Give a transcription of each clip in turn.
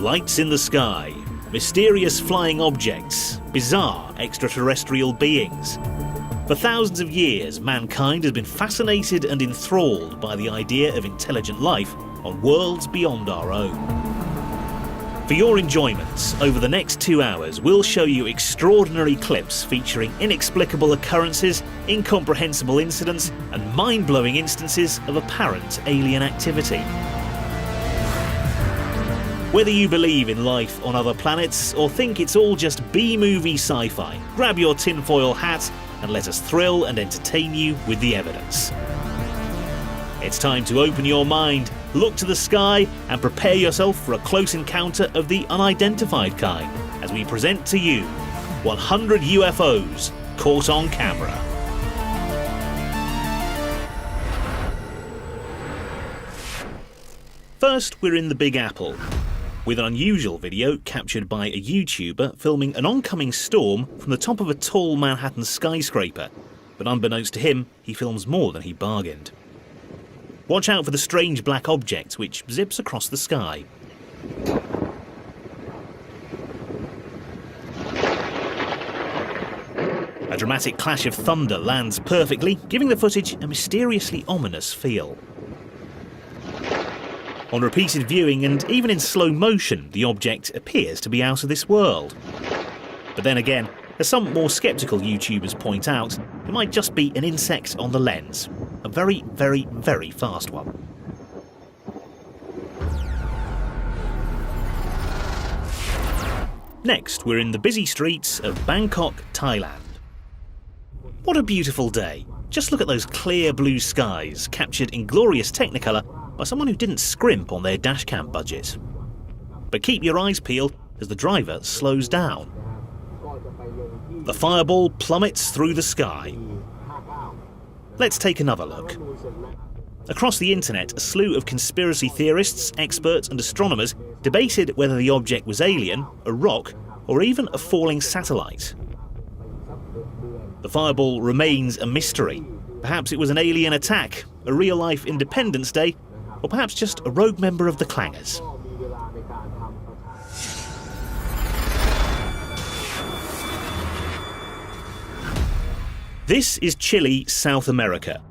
Lights in the sky, mysterious flying objects, bizarre extraterrestrial beings. For thousands of years, mankind has been fascinated and enthralled by the idea of intelligent life on worlds beyond our own. For your enjoyment, over the next 2 hours, we'll show you extraordinary clips featuring inexplicable occurrences, incomprehensible incidents, and mind-blowing instances of apparent alien activity. Whether you believe in life on other planets or think it's all just B-movie sci-fi, grab your tinfoil hat and let us thrill and entertain you with the evidence. It's time to open your mind, look to the sky, and prepare yourself for a close encounter of the unidentified kind as we present to you 100 UFOs caught on camera. First, we're in the Big Apple, with an unusual video captured by a YouTuber filming an oncoming storm from the top of a tall Manhattan skyscraper. But unbeknownst to him, he films more than he bargained. Watch out for the strange black object which zips across the sky. A dramatic clash of thunder lands perfectly, giving the footage a mysteriously ominous feel. On repeated viewing and even in slow motion, the object appears to be out of this world. But then again, as some more sceptical YouTubers point out, it might just be an insect on the lens. A very, very, very fast one. Next, we're in the busy streets of Bangkok, Thailand. What a beautiful day. Just look at those clear blue skies, captured in glorious Technicolor by someone who didn't scrimp on their dashcam budget. But keep your eyes peeled as the driver slows down. The fireball plummets through the sky. Let's take another look. Across the internet, a slew of conspiracy theorists, experts and astronomers debated whether the object was alien, a rock, or even a falling satellite. The fireball remains a mystery. Perhaps it was an alien attack, a real-life Independence Day, or perhaps just a rogue member of the Clangers. This is Chile, South America,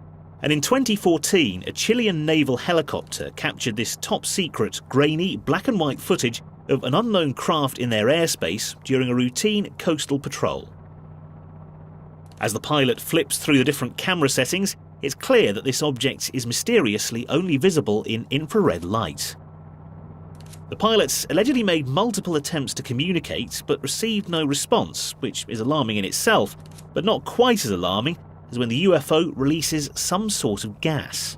and in 2014 a Chilean naval helicopter captured this top-secret, grainy, black and white footage of an unknown craft in their airspace during a routine coastal patrol. As the pilot flips through the different camera settings, it's clear that this object is mysteriously only visible in infrared light. The pilots allegedly made multiple attempts to communicate but received no response, which is alarming in itself, but not quite as alarming as when the UFO releases some sort of gas.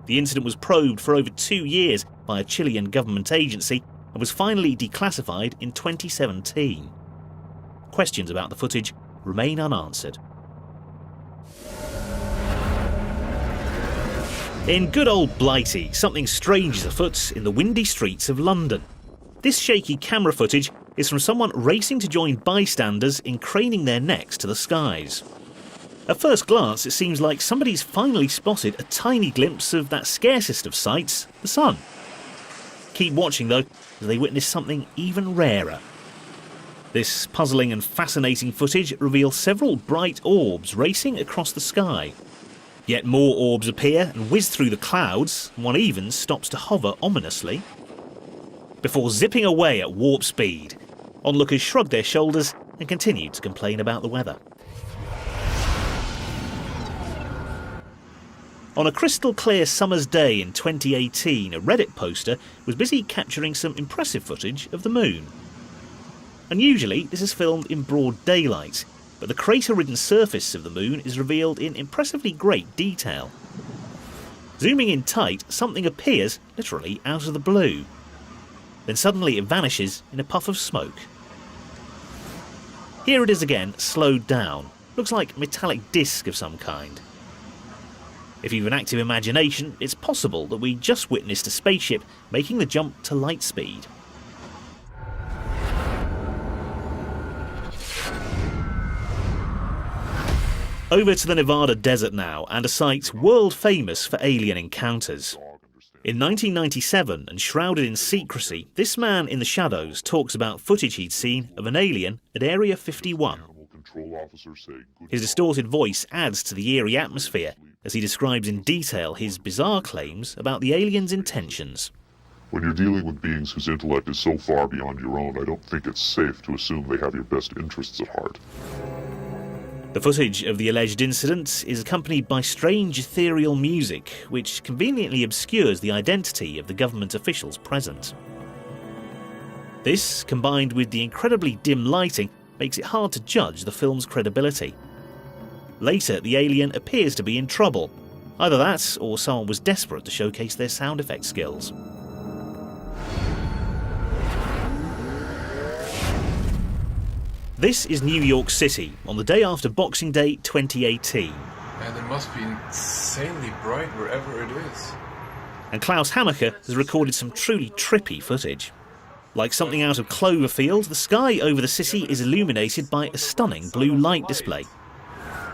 The incident was probed for over 2 years by a Chilean government agency and was finally declassified in 2017. Questions about the footage remain unanswered. In good old Blighty, something strange is afoot in the windy streets of London. This shaky camera footage is from someone racing to join bystanders in craning their necks to the skies. At first glance, it seems like somebody's finally spotted a tiny glimpse of that scarcest of sights, the sun. Keep watching though, as they witness something even rarer. This puzzling and fascinating footage reveals several bright orbs racing across the sky. Yet more orbs appear and whiz through the clouds, and one even stops to hover ominously, before zipping away at warp speed. Onlookers shrug their shoulders and continue to complain about the weather. On a crystal clear summer's day in 2018, a Reddit poster was busy capturing some impressive footage of the moon. Unusually, this is filmed in broad daylight, but the crater-ridden surface of the moon is revealed in impressively great detail. Zooming in tight, something appears, literally, out of the blue. Then suddenly it vanishes in a puff of smoke. Here it is again, slowed down. Looks like a metallic disc of some kind. If you've an active imagination, it's possible that we just witnessed a spaceship making the jump to light speed. Over to the Nevada desert now, and a site world famous for alien encounters. In 1997, and shrouded in secrecy, this man in the shadows talks about footage he'd seen of an alien at Area 51. His distorted voice adds to the eerie atmosphere as he describes in detail his bizarre claims about the aliens' intentions. When you're dealing with beings whose intellect is so far beyond your own, I don't think it's safe to assume they have your best interests at heart. The footage of the alleged incident is accompanied by strange ethereal music, which conveniently obscures the identity of the government officials present. This, combined with the incredibly dim lighting, makes it hard to judge the film's credibility. Later, the alien appears to be in trouble. Either that, or someone was desperate to showcase their sound effect skills. This is New York City, on the day after Boxing Day 2018. And it must be insanely bright wherever it is. And Klaus Hammacher has recorded some truly trippy footage. Like something out of Cloverfield, the sky over the city is illuminated by a stunning blue light display.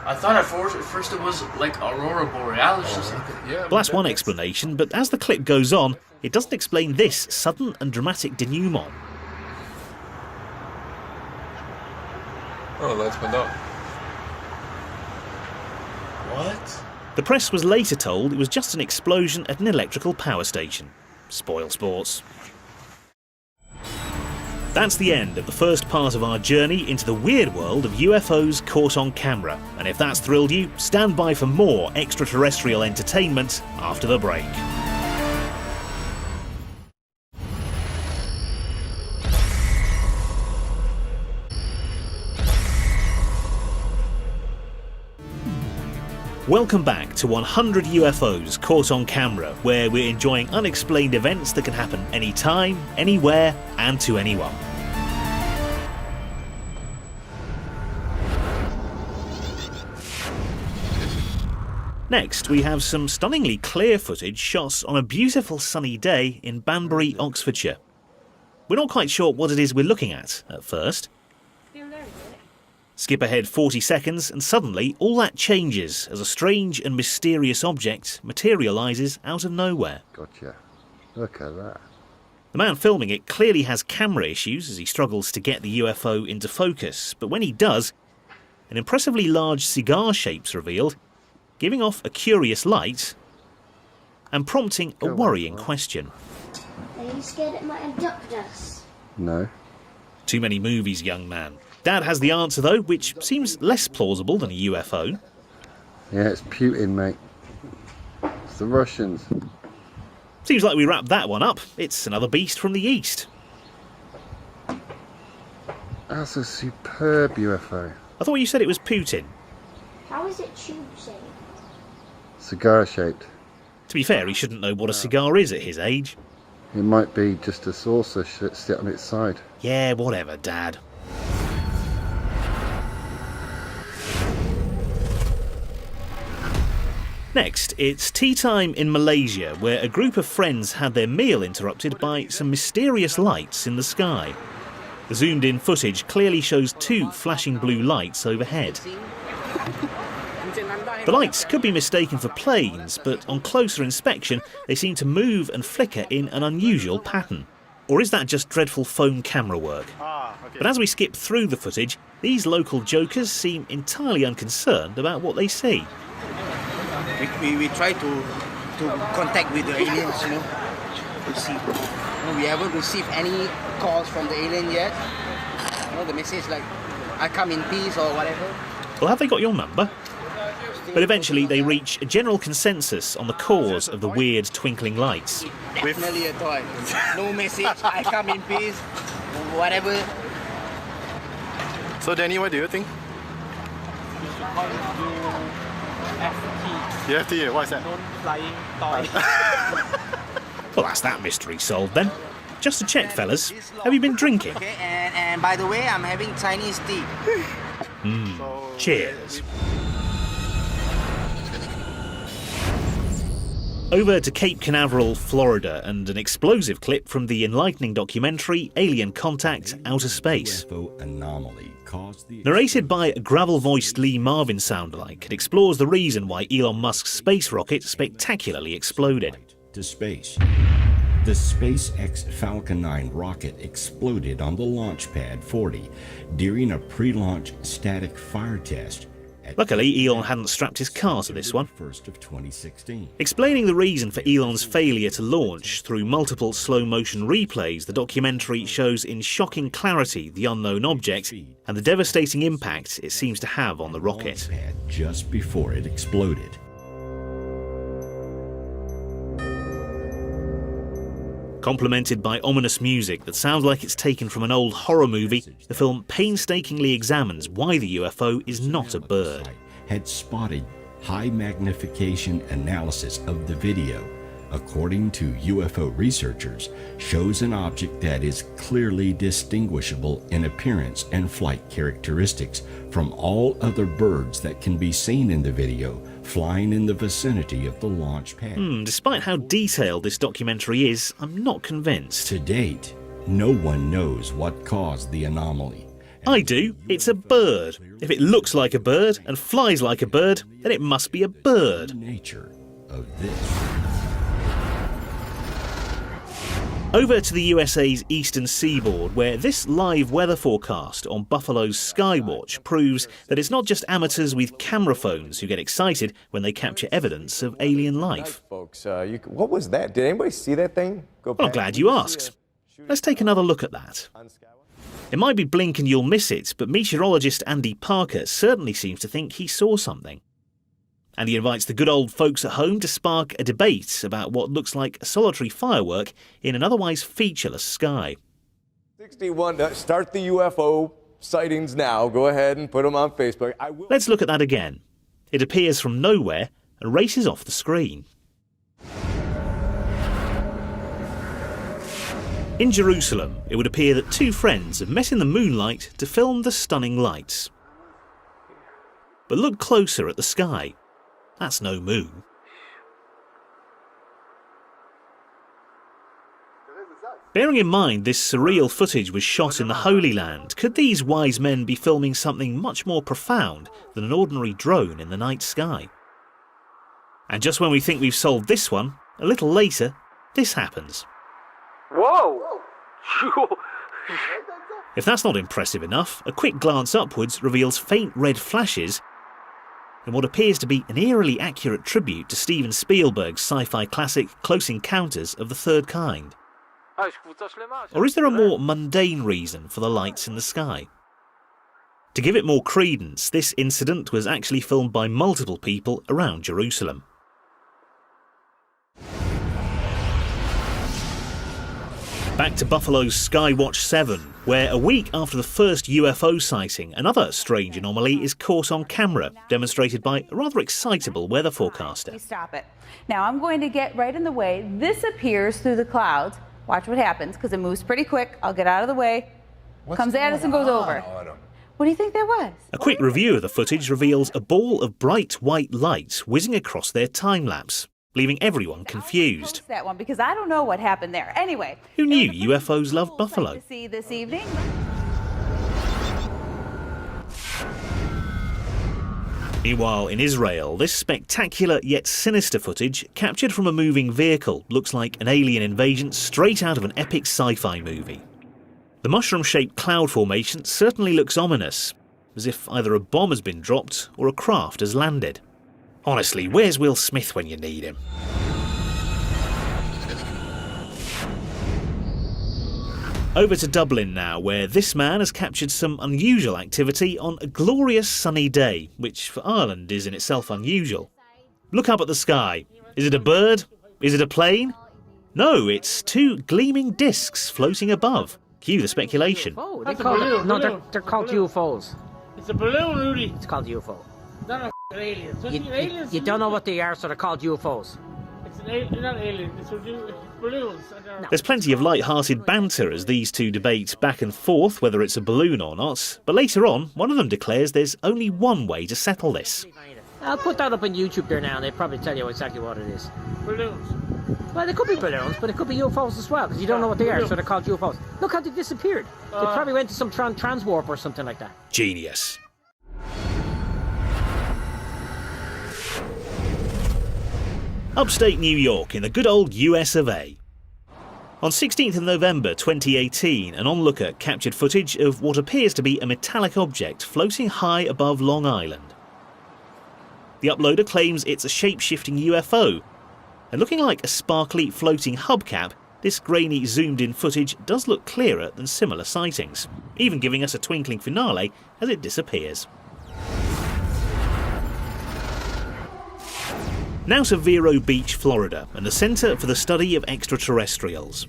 I thought at first it was like Aurora Borealis or something. Well, that's one explanation, but as the clip goes on, it doesn't explain this sudden and dramatic denouement. Oh, the lights went out. What? The press was later told it was just an explosion at an electrical power station. Spoil sports. That's the end of the first part of our journey into the weird world of UFOs caught on camera. And if that's thrilled you, stand by for more extraterrestrial entertainment after the break. Welcome back to 100 UFOs caught on camera, where we're enjoying unexplained events that can happen anytime, anywhere, and to anyone. Next, we have some stunningly clear footage shot on a beautiful sunny day in Banbury, Oxfordshire. We're not quite sure what it is we're looking at first. Skip ahead 40 seconds and suddenly all that changes as a strange and mysterious object materialises out of nowhere. Gotcha. Look at that. The man filming it clearly has camera issues as he struggles to get the UFO into focus, but when he does, an impressively large cigar shape's revealed, giving off a curious light and prompting a worrying question. Are you scared it might abduct us? No. Too many movies, young man. Dad has the answer though, which seems less plausible than a UFO. Yeah, it's Putin, mate. It's the Russians. Seems like we wrapped that one up. It's another beast from the east. That's a superb UFO. I thought you said it was Putin. How is it tube-shaped? Cigar-shaped. To be fair, he shouldn't know what a cigar is at his age. It might be just a saucer sit on its side. Yeah, whatever, Dad. Next, it's tea time in Malaysia, where a group of friends had their meal interrupted by some mysterious lights in the sky. The zoomed-in footage clearly shows two flashing blue lights overhead. The lights could be mistaken for planes, but on closer inspection, they seem to move and flicker in an unusual pattern. Or is that just dreadful phone camera work? But as we skip through the footage, these local jokers seem entirely unconcerned about what they see. We try to contact with the aliens, you know, to see. We haven't received any calls from the alien yet. You know, the message like, I come in peace or whatever. Well, have they got your number? But eventually they reach a general consensus on the cause of the weird twinkling lights. Definitely a toy. No message, I come in peace, whatever. So Danny, what do you think? FT, what's that? Flying toy. Well, that's that mystery solved then. Just to check, fellas, have you been drinking? Okay, and by the way, I'm having Chinese tea. Cheers. Over to Cape Canaveral, Florida, and an explosive clip from the enlightening documentary Alien Contact: Outer Space. Narrated by a gravel-voiced Lee Marvin soundalike, it explores the reason why Elon Musk's space rocket spectacularly exploded. into space. The SpaceX Falcon 9 rocket exploded on the launch pad 40 during a pre-launch static fire test. Luckily, Elon hadn't strapped his car to this one. 1st of 2016. Explaining the reason for Elon's failure to launch through multiple slow-motion replays, the documentary shows in shocking clarity the unknown object and the devastating impact it seems to have on the rocket. Pad just before it exploded. Complemented by ominous music that sounds like it's taken from an old horror movie, the film painstakingly examines why the UFO is not a bird. Had spotted high magnification analysis of the video, according to UFO researchers, shows an object that is clearly distinguishable in appearance and flight characteristics from all other birds that can be seen in the video flying in the vicinity of the launch pad. Despite how detailed this documentary is, I'm not convinced. To date, no one knows what caused the anomaly. I do. It's a bird. If it looks like a bird and flies like a bird, then it must be a bird. The nature of this. Over to the USA's eastern seaboard, where this live weather forecast on Buffalo's Skywatch proves that it's not just amateurs with camera phones who get excited when they capture evidence of alien life. Folks, what was that? Did anybody see that thing? Well, I'm glad you asked. Let's take another look at that. It might be blink and you'll miss it, but meteorologist Andy Parker certainly seems to think he saw something. And he invites the good old folks at home to spark a debate about what looks like a solitary firework in an otherwise featureless sky. 61, start the UFO sightings now. Go ahead and put them on Facebook. Let's look at that again. It appears from nowhere and races off the screen. In Jerusalem, it would appear that two friends have met in the moonlight to film the stunning lights. But look closer at the sky. That's no moon. Bearing in mind this surreal footage was shot in the Holy Land, could these wise men be filming something much more profound than an ordinary drone in the night sky? And just when we think we've solved this one, a little later, this happens. Whoa! If that's not impressive enough, a quick glance upwards reveals faint red flashes in what appears to be an eerily accurate tribute to Steven Spielberg's sci-fi classic Close Encounters of the Third Kind. Or is there a more mundane reason for the lights in the sky? To give it more credence, this incident was actually filmed by multiple people around Jerusalem. Back to Buffalo's Skywatch 7, where a week after the first UFO sighting, another strange anomaly is caught on camera, demonstrated by a rather excitable weather forecaster. Stop it. Now I'm going to get right in the way. This appears through the clouds. Watch what happens, because it moves pretty quick. I'll get out of the way. Comes at us and goes over. What do you think that was? A quick review of the footage reveals a ball of bright white light whizzing across their time-lapse, leaving everyone confused. That one, because I don't know what happened there. Anyway, who knew UFOs love Buffalo? To see this evening. Meanwhile, in Israel, this spectacular yet sinister footage, captured from a moving vehicle, looks like an alien invasion straight out of an epic sci-fi movie. The mushroom-shaped cloud formation certainly looks ominous, as if either a bomb has been dropped or a craft has landed. Honestly, where's Will Smith when you need him? Over to Dublin now, where this man has captured some unusual activity on a glorious sunny day, which for Ireland is in itself unusual. Look up at the sky. Is it a bird? Is it a plane? No, it's two gleaming discs floating above. Cue the speculation. Oh, they're called UFOs. It's a balloon, Rudy. It's called UFO. They're not aliens. You don't know what they are, so they're called UFOs. They're not aliens. It's balloons. There's plenty of light-hearted banter as these two debate back and forth whether it's a balloon or not, but later on, one of them declares there's only one way to settle this. I'll put that up on YouTube there now, and they'll probably tell you exactly what it is. Balloons. Well, they could be balloons, but it could be UFOs as well, because you don't know what they are, so they're called UFOs. Look how they disappeared. They probably went to some transwarp or something like that. Genius. Upstate New York in the good old US of A. On 16th of November 2018, an onlooker captured footage of what appears to be a metallic object floating high above Long Island. The uploader claims it's a shape-shifting UFO, and looking like a sparkly floating hubcap, this grainy zoomed-in footage does look clearer than similar sightings, even giving us a twinkling finale as it disappears. Now to Vero Beach, Florida, and the Center for the Study of Extraterrestrials.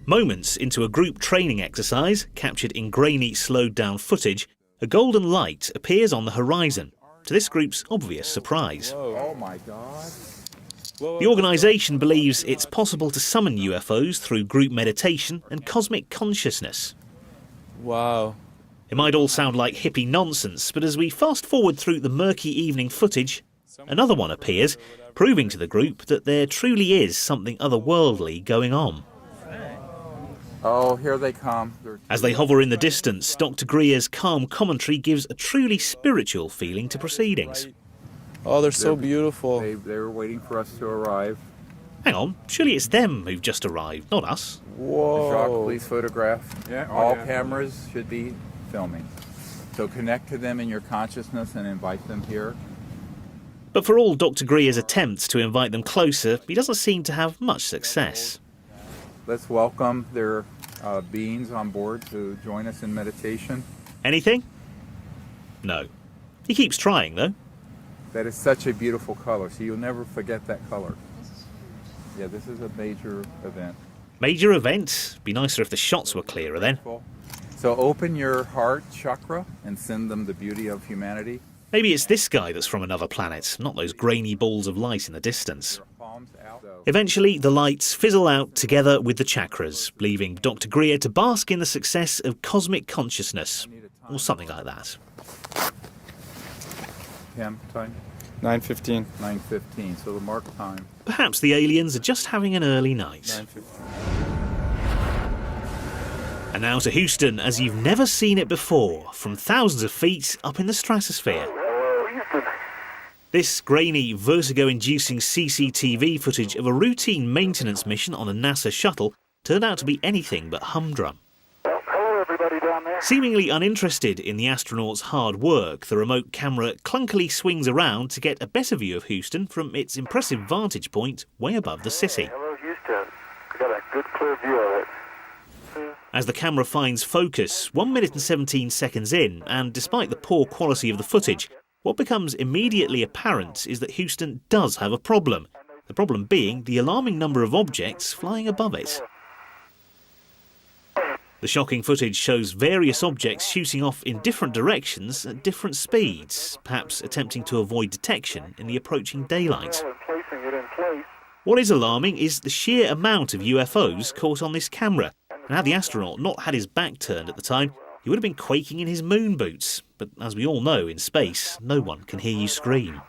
Moments into a group training exercise, captured in grainy, slowed-down footage, a golden light appears on the horizon, to this group's obvious surprise. Oh my God. The organisation believes it's possible to summon UFOs through group meditation and cosmic consciousness. Wow. It might all sound like hippie nonsense, but as we fast forward through the murky evening footage, another one appears, proving to the group that there truly is something otherworldly going on. Oh, here they come. As they hover in the distance, Dr. Greer's calm commentary gives a truly spiritual feeling to proceedings. Oh, they're so beautiful. They were waiting for us to arrive. Hang on, surely it's them who've just arrived, not us. Whoa. Jacques, please photograph. Yeah, all cameras should be filming. So connect to them in your consciousness and invite them here. But for all Dr. Greer's attempts to invite them closer, he doesn't seem to have much success. Let's welcome their beings on board to join us in meditation. Anything? No. He keeps trying, though. That is such a beautiful color, so you'll never forget that color. Yeah, this is a major event. Major event? Be nicer if the shots were clearer then. So open your heart chakra and send them the beauty of humanity. Maybe it's this guy that's from another planet, not those grainy balls of light in the distance. Eventually, the lights fizzle out together with the chakras, leaving Dr. Greer to bask in the success of cosmic consciousness, or something like that. Cam, time? 9:15. 9:15, so the mark time. Perhaps the aliens are just having an early night. 9:15. And now to Houston, as you've never seen it before, from thousands of feet up in the stratosphere. This grainy, vertigo-inducing CCTV footage of a routine maintenance mission on a NASA shuttle turned out to be anything but humdrum. Seemingly uninterested in the astronauts' hard work, the remote camera clunkily swings around to get a better view of Houston from its impressive vantage point way above the city. Hello, Houston. We got a good clear view of it. As the camera finds focus, 1 minute and 17 seconds in, and despite the poor quality of the footage, what becomes immediately apparent is that Houston does have a problem. The problem being the alarming number of objects flying above it. The shocking footage shows various objects shooting off in different directions at different speeds, perhaps attempting to avoid detection in the approaching daylight. What is alarming is the sheer amount of UFOs caught on this camera, and had the astronaut not had his back turned at the time, he would have been quaking in his moon boots. But as we all know, in space, no one can hear you scream.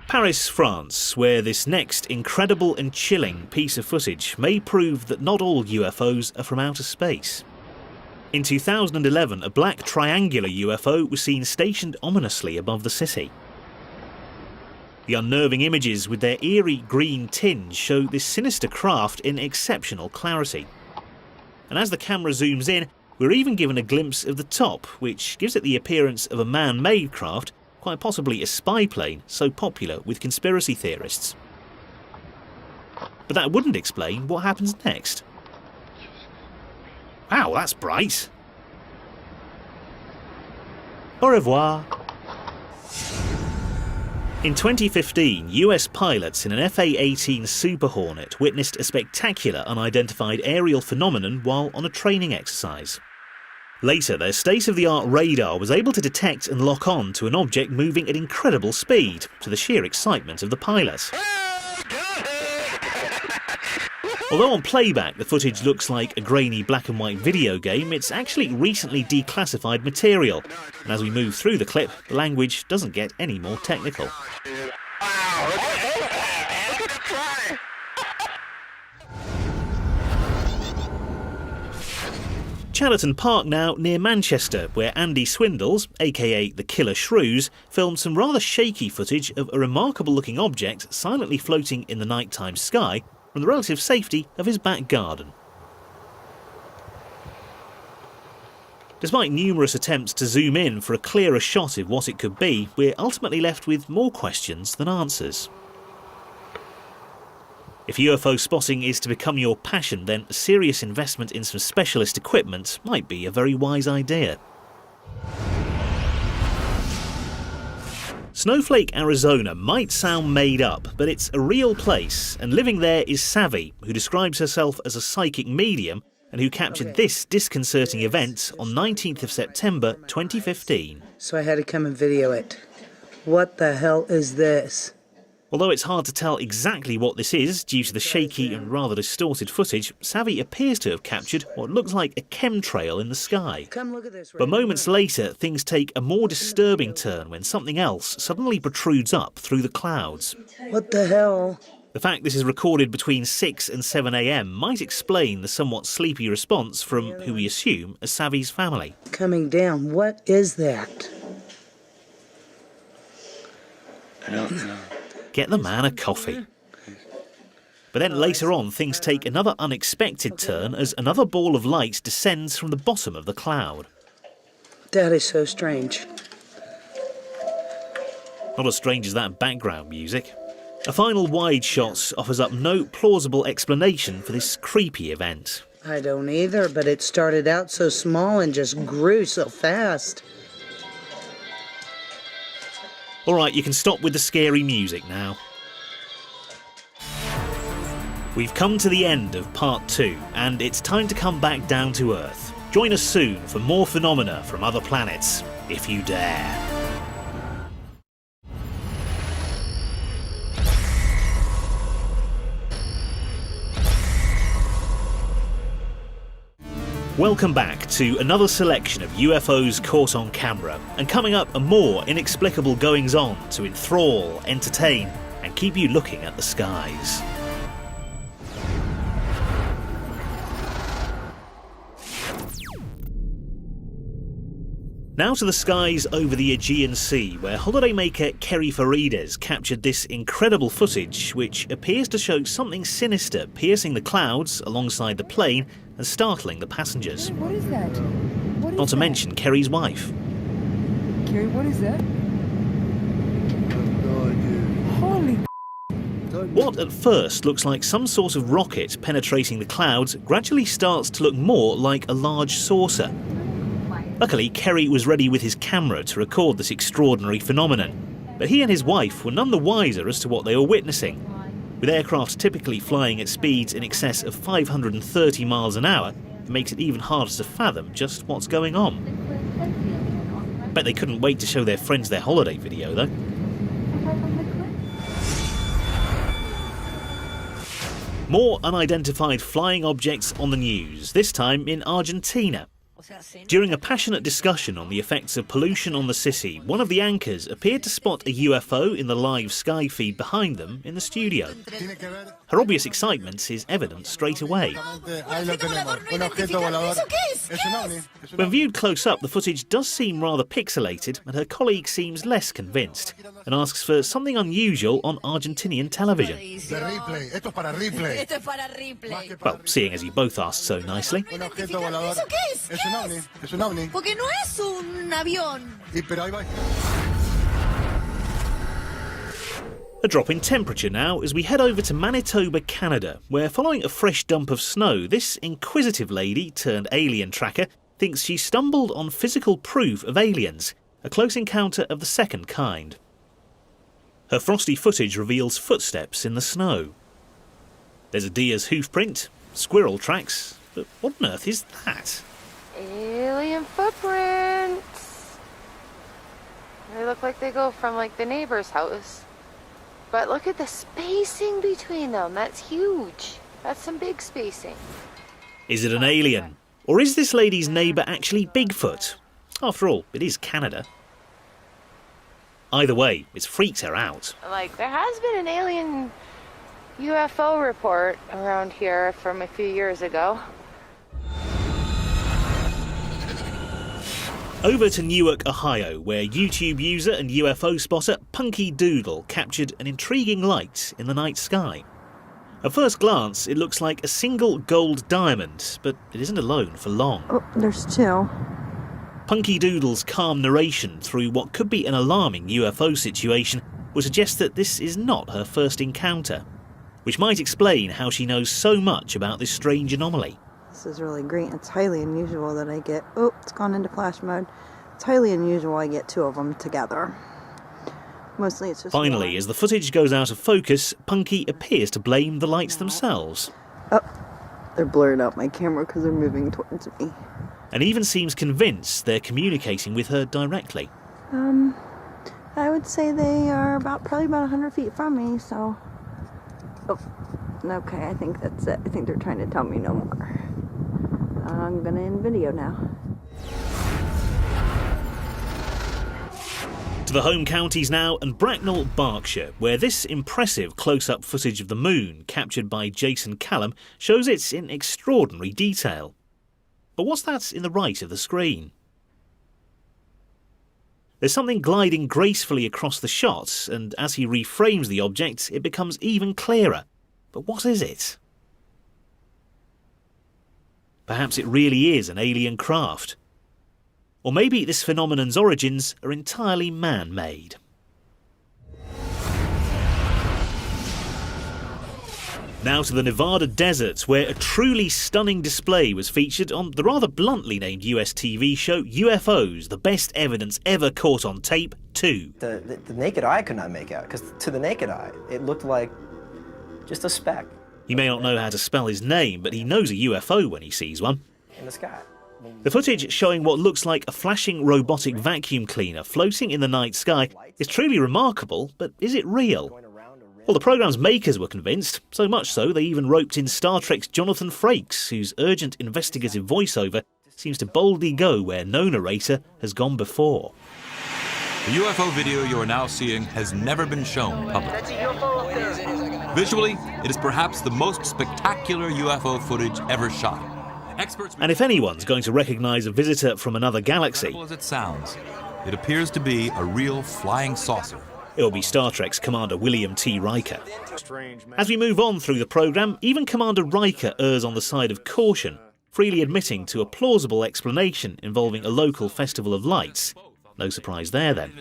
Paris, France, where this next incredible and chilling piece of footage may prove that not all UFOs are from outer space. In 2011, a black triangular UFO was seen stationed ominously above the city. The unnerving images with their eerie green tinge show this sinister craft in exceptional clarity. And as the camera zooms in, we're even given a glimpse of the top, which gives it the appearance of a man-made craft, quite possibly a spy plane so popular with conspiracy theorists. But that wouldn't explain what happens next. Wow, that's bright. Au revoir. In 2015, US pilots in an FA-18 Super Hornet witnessed a spectacular unidentified aerial phenomenon while on a training exercise. Later, their state-of-the-art radar was able to detect and lock on to an object moving at incredible speed, to the sheer excitement of the pilot. Although on playback the footage looks like a grainy black and white video game, it's actually recently declassified material, and as we move through the clip, the language doesn't get any more technical. Chatterton Park now near Manchester, where Andy Swindles, aka the Killer Shrews, filmed some rather shaky footage of a remarkable looking object silently floating in the nighttime sky from the relative safety of his back garden. Despite numerous attempts to zoom in for a clearer shot of what it could be, we're ultimately left with more questions than answers. If UFO spotting is to become your passion, then a serious investment in some specialist equipment might be a very wise idea. Snowflake, Arizona might sound made up, but it's a real place, and living there is Savvy, who describes herself as a psychic medium and who captured this disconcerting event on 19th of September 2015. So I had to come and video it. What the hell is this? Although it's hard to tell exactly what this is due to the shaky and rather distorted footage, Savvy appears to have captured what looks like a chemtrail in the sky. Come look at this. But moments later, things take a more disturbing turn when something else suddenly protrudes up through the clouds. What the hell? The fact this is recorded between 6 and 7 a.m. might explain the somewhat sleepy response from who we assume are Savvy's family. Coming down. What is that? I don't know. Get the man a coffee. But then later on, things take another unexpected turn as another ball of light descends from the bottom of the cloud. That is so strange. Not as strange as that background music. A final wide shot offers up no plausible explanation for this creepy event. I don't either, but it started out so small and just grew so fast. All right, you can stop with the scary music now. We've come to the end of part 2, and it's time to come back down to Earth. Join us soon for more phenomena from other planets, if you dare. Welcome back to another selection of UFOs caught on camera, and coming up are more inexplicable goings-on to enthrall, entertain, and keep you looking at the skies. Now to the skies over the Aegean Sea, where holidaymaker Kerry Farides captured this incredible footage, which appears to show something sinister piercing the clouds alongside the plane and startling the passengers. What is that? Not to mention Kerry's wife. Kerry, what is that? Holy What at first looks like some sort of rocket penetrating the clouds gradually starts to look more like a large saucer. Luckily, Kerry was ready with his camera to record this extraordinary phenomenon, but he and his wife were none the wiser as to what they were witnessing. With aircraft typically flying at speeds in excess of 530 miles an hour, it makes it even harder to fathom just what's going on. Bet they couldn't wait to show their friends their holiday video, though. More unidentified flying objects on the news, this time in Argentina. During a passionate discussion on the effects of pollution on the city, one of the anchors appeared to spot a UFO in the live sky feed behind them in the studio. Her obvious excitement is evident straight away. When viewed close up, the footage does seem rather pixelated, and her colleague seems less convinced and asks for something unusual on Argentinian television. Well, seeing as you both asked so nicely. Porque no es un avión. A drop in temperature now as we head over to Manitoba, Canada, where following a fresh dump of snow, this inquisitive lady turned alien tracker thinks she stumbled on physical proof of aliens, a close encounter of the second kind. Her frosty footage reveals footsteps in the snow. There's a deer's hoof print, squirrel tracks, but what on earth is that? Alien footprints. They look like they go from like the neighbor's house. But look at the spacing between them. That's huge. That's some big spacing. Is it an alien? Or is this lady's neighbour actually Bigfoot? After all, it is Canada. Either way, it's freaked her out. Like, there has been an alien UFO report around here from a few years ago. Over to Newark, Ohio, where YouTube user and UFO spotter Punky Doodle captured an intriguing light in the night sky. At first glance, it looks like a single gold diamond, but it isn't alone for long. Oh, there's two. Punky Doodle's calm narration through what could be an alarming UFO situation would suggest that this is not her first encounter, which might explain how she knows so much about this strange anomaly. This is really great. It's highly unusual that I get... Oh, it's gone into flash mode. It's highly unusual I get two of them together. Mostly it's just Finally, one. as the footage goes out of focus, Punky appears to blame the lights themselves. Oh, they're blurred out my camera because they're moving towards me. And even seems convinced they're communicating with her directly. I would say they are probably about 100 feet from me, so... Oh, okay, I think that's it. I think they're trying to tell me no more. I'm gonna end video now. To the home counties now, and Bracknell, Berkshire, where this impressive close-up footage of the moon, captured by Jason Callum, shows it in extraordinary detail. But what's that in the right of the screen? There's something gliding gracefully across the shot, and as he reframes the object, it becomes even clearer. But what is it? Perhaps it really is an alien craft. Or maybe this phenomenon's origins are entirely man-made. Now to the Nevada desert, where a truly stunning display was featured on the rather bluntly named US TV show UFOs, the best evidence ever caught on tape 2. The naked eye could not make out, because to the naked eye, it looked like just a speck. He may not know how to spell his name, but he knows a UFO when he sees one. In the sky. The footage showing what looks like a flashing robotic vacuum cleaner floating in the night sky is truly remarkable, but is it real? Well, the programme's makers were convinced, so much so they even roped in Star Trek's Jonathan Frakes, whose urgent investigative voiceover seems to boldly go where no narrator has gone before. The UFO video you are now seeing has never been shown publicly. Visually, it is perhaps the most spectacular UFO footage ever shot. And if anyone's going to recognise a visitor from another galaxy, as it sounds, it appears to be a real flying saucer. It'll be Star Trek's Commander William T. Riker. As we move on through the programme, even Commander Riker errs on the side of caution, freely admitting to a plausible explanation involving a local festival of lights. No surprise there, then.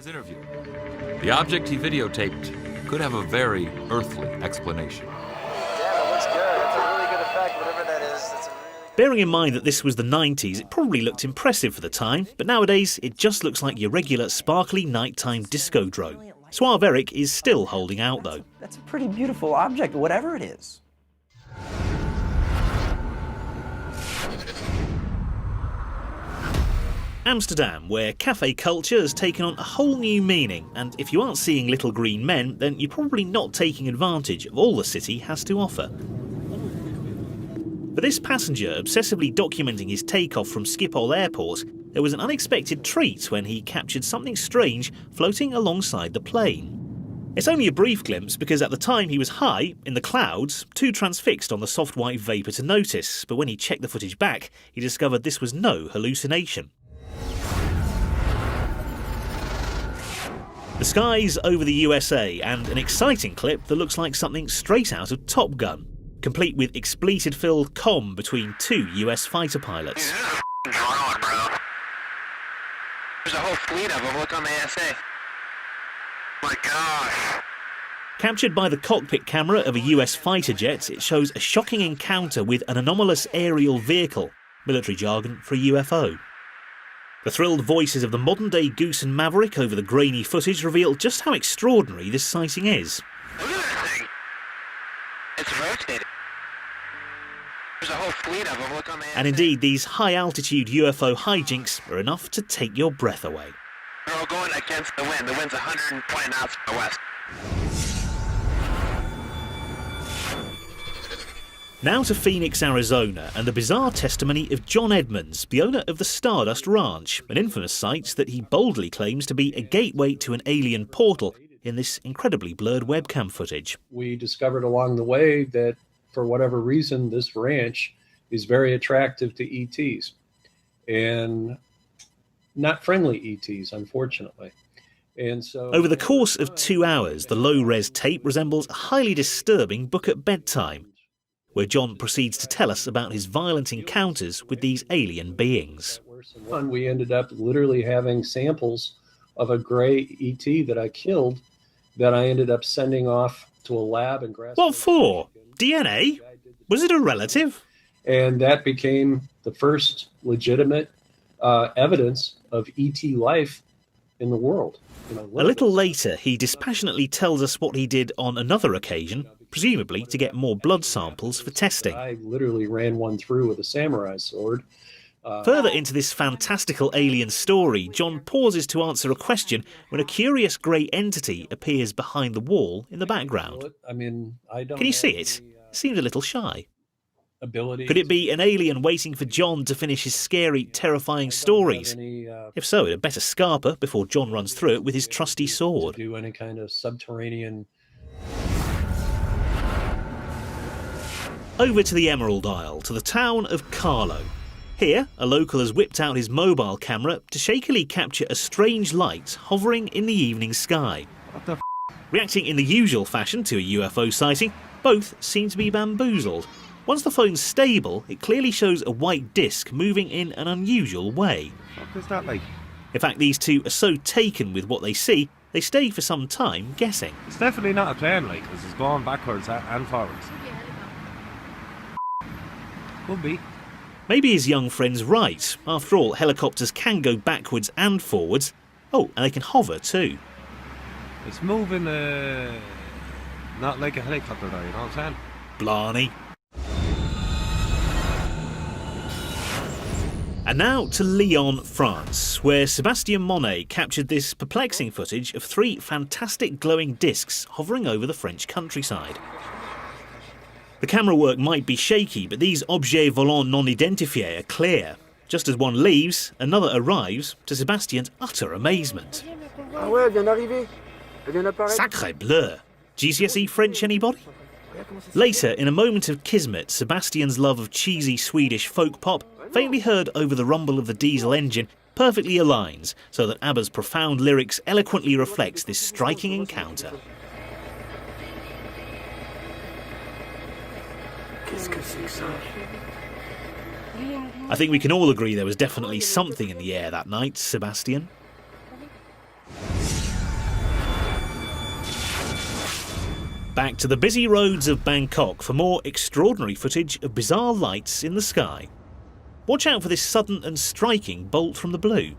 The object he videotaped could have a very earthly explanation. Damn, it looks good. It's a really good effect, whatever that is. Bearing in mind that this was the 90s, it probably looked impressive for the time, but nowadays it just looks like your regular sparkly nighttime disco drone. Suave Eric is still holding out, though. That's a pretty beautiful object, whatever it is. Amsterdam, where cafe culture has taken on a whole new meaning, and if you aren't seeing little green men, then you're probably not taking advantage of all the city has to offer. For this passenger obsessively documenting his takeoff from Schiphol Airport, there was an unexpected treat when he captured something strange floating alongside the plane. It's only a brief glimpse because at the time he was high, in the clouds, too transfixed on the soft white vapour to notice, but when he checked the footage back, he discovered this was no hallucination. The skies over the USA, and an exciting clip that looks like something straight out of Top Gun, complete with expletive-filled comm between two US fighter pilots. Drone, bro. There's a whole fleet of them. Look on the ASA. My gosh. Captured by the cockpit camera of a US fighter jet, it shows a shocking encounter with an anomalous aerial vehicle, military jargon for a UFO. The thrilled voices of the modern-day Goose and Maverick over the grainy footage reveal just how extraordinary this sighting is. Look at that thing. It's rotating. There's a whole fleet of them. Look on the ASA. And indeed, these high-altitude UFO hijinks are enough to take your breath away. They're all going against the wind. The wind's 120 knots from the west. Now to Phoenix, Arizona, and the bizarre testimony of John Edmonds, the owner of the Stardust Ranch, an infamous site that he boldly claims to be a gateway to an alien portal in this incredibly blurred webcam footage. We discovered along the way that, for whatever reason, this ranch is very attractive to ETs. And not friendly ETs, unfortunately. And so Over the course of 2 hours, the low-res tape resembles a highly disturbing book at bedtime, where John proceeds to tell us about his violent encounters with these alien beings. we ended up literally having samples of a gray ET that I killed that I ended up sending off to a lab in Grass. What for? DNA? Was it a relative? And that became the first legitimate evidence of ET life in the world. A little later, he dispassionately tells us what he did on another occasion, presumably to get more blood samples for testing. I literally ran one through with a samurai sword. Further into this fantastical alien story, John pauses to answer a question when a curious grey entity appears behind the wall in the background. I mean, I don't. Can you see it? It seems a little shy. Ability. Could it be an alien waiting for John to finish his scary, terrifying stories? If so, it had better scarper before John runs through it with his trusty sword. Do any kind of subterranean. Over to the Emerald Isle, to the town of Carlo. Here, a local has whipped out his mobile camera to shakily capture a strange light hovering in the evening sky. What the f***? Reacting in the usual fashion to a UFO sighting, both seem to be bamboozled. Once the phone's stable, it clearly shows a white disc moving in an unusual way. What is that like? In fact, these two are so taken with what they see, they stay for some time guessing. It's definitely not a plane, like, because it's going backwards and forwards. Could be. Maybe his young friend's right. After all, helicopters can go backwards and forwards. Oh, and they can hover too. It's moving, not like a helicopter though, you know what I'm saying? Blarney. And now to Lyon, France, where Sébastien Monet captured this perplexing footage of 3 fantastic glowing discs hovering over the French countryside. The camera work might be shaky, but these objets volants non identifiés are clear. Just as one leaves, another arrives, to Sébastien's utter amazement. Ah ouais, elle vient d'arriver. Elle vient d'apparaître. Sacré bleu! GCSE French, anybody? Later, in a moment of kismet, Sébastien's love of cheesy Swedish folk pop, faintly heard over the rumble of the diesel engine, perfectly aligns, so that ABBA's profound lyrics eloquently reflects this striking encounter. I think we can all agree there was definitely something in the air that night, Sebastian. Back to the busy roads of Bangkok for more extraordinary footage of bizarre lights in the sky. Watch out for this sudden and striking bolt from the blue.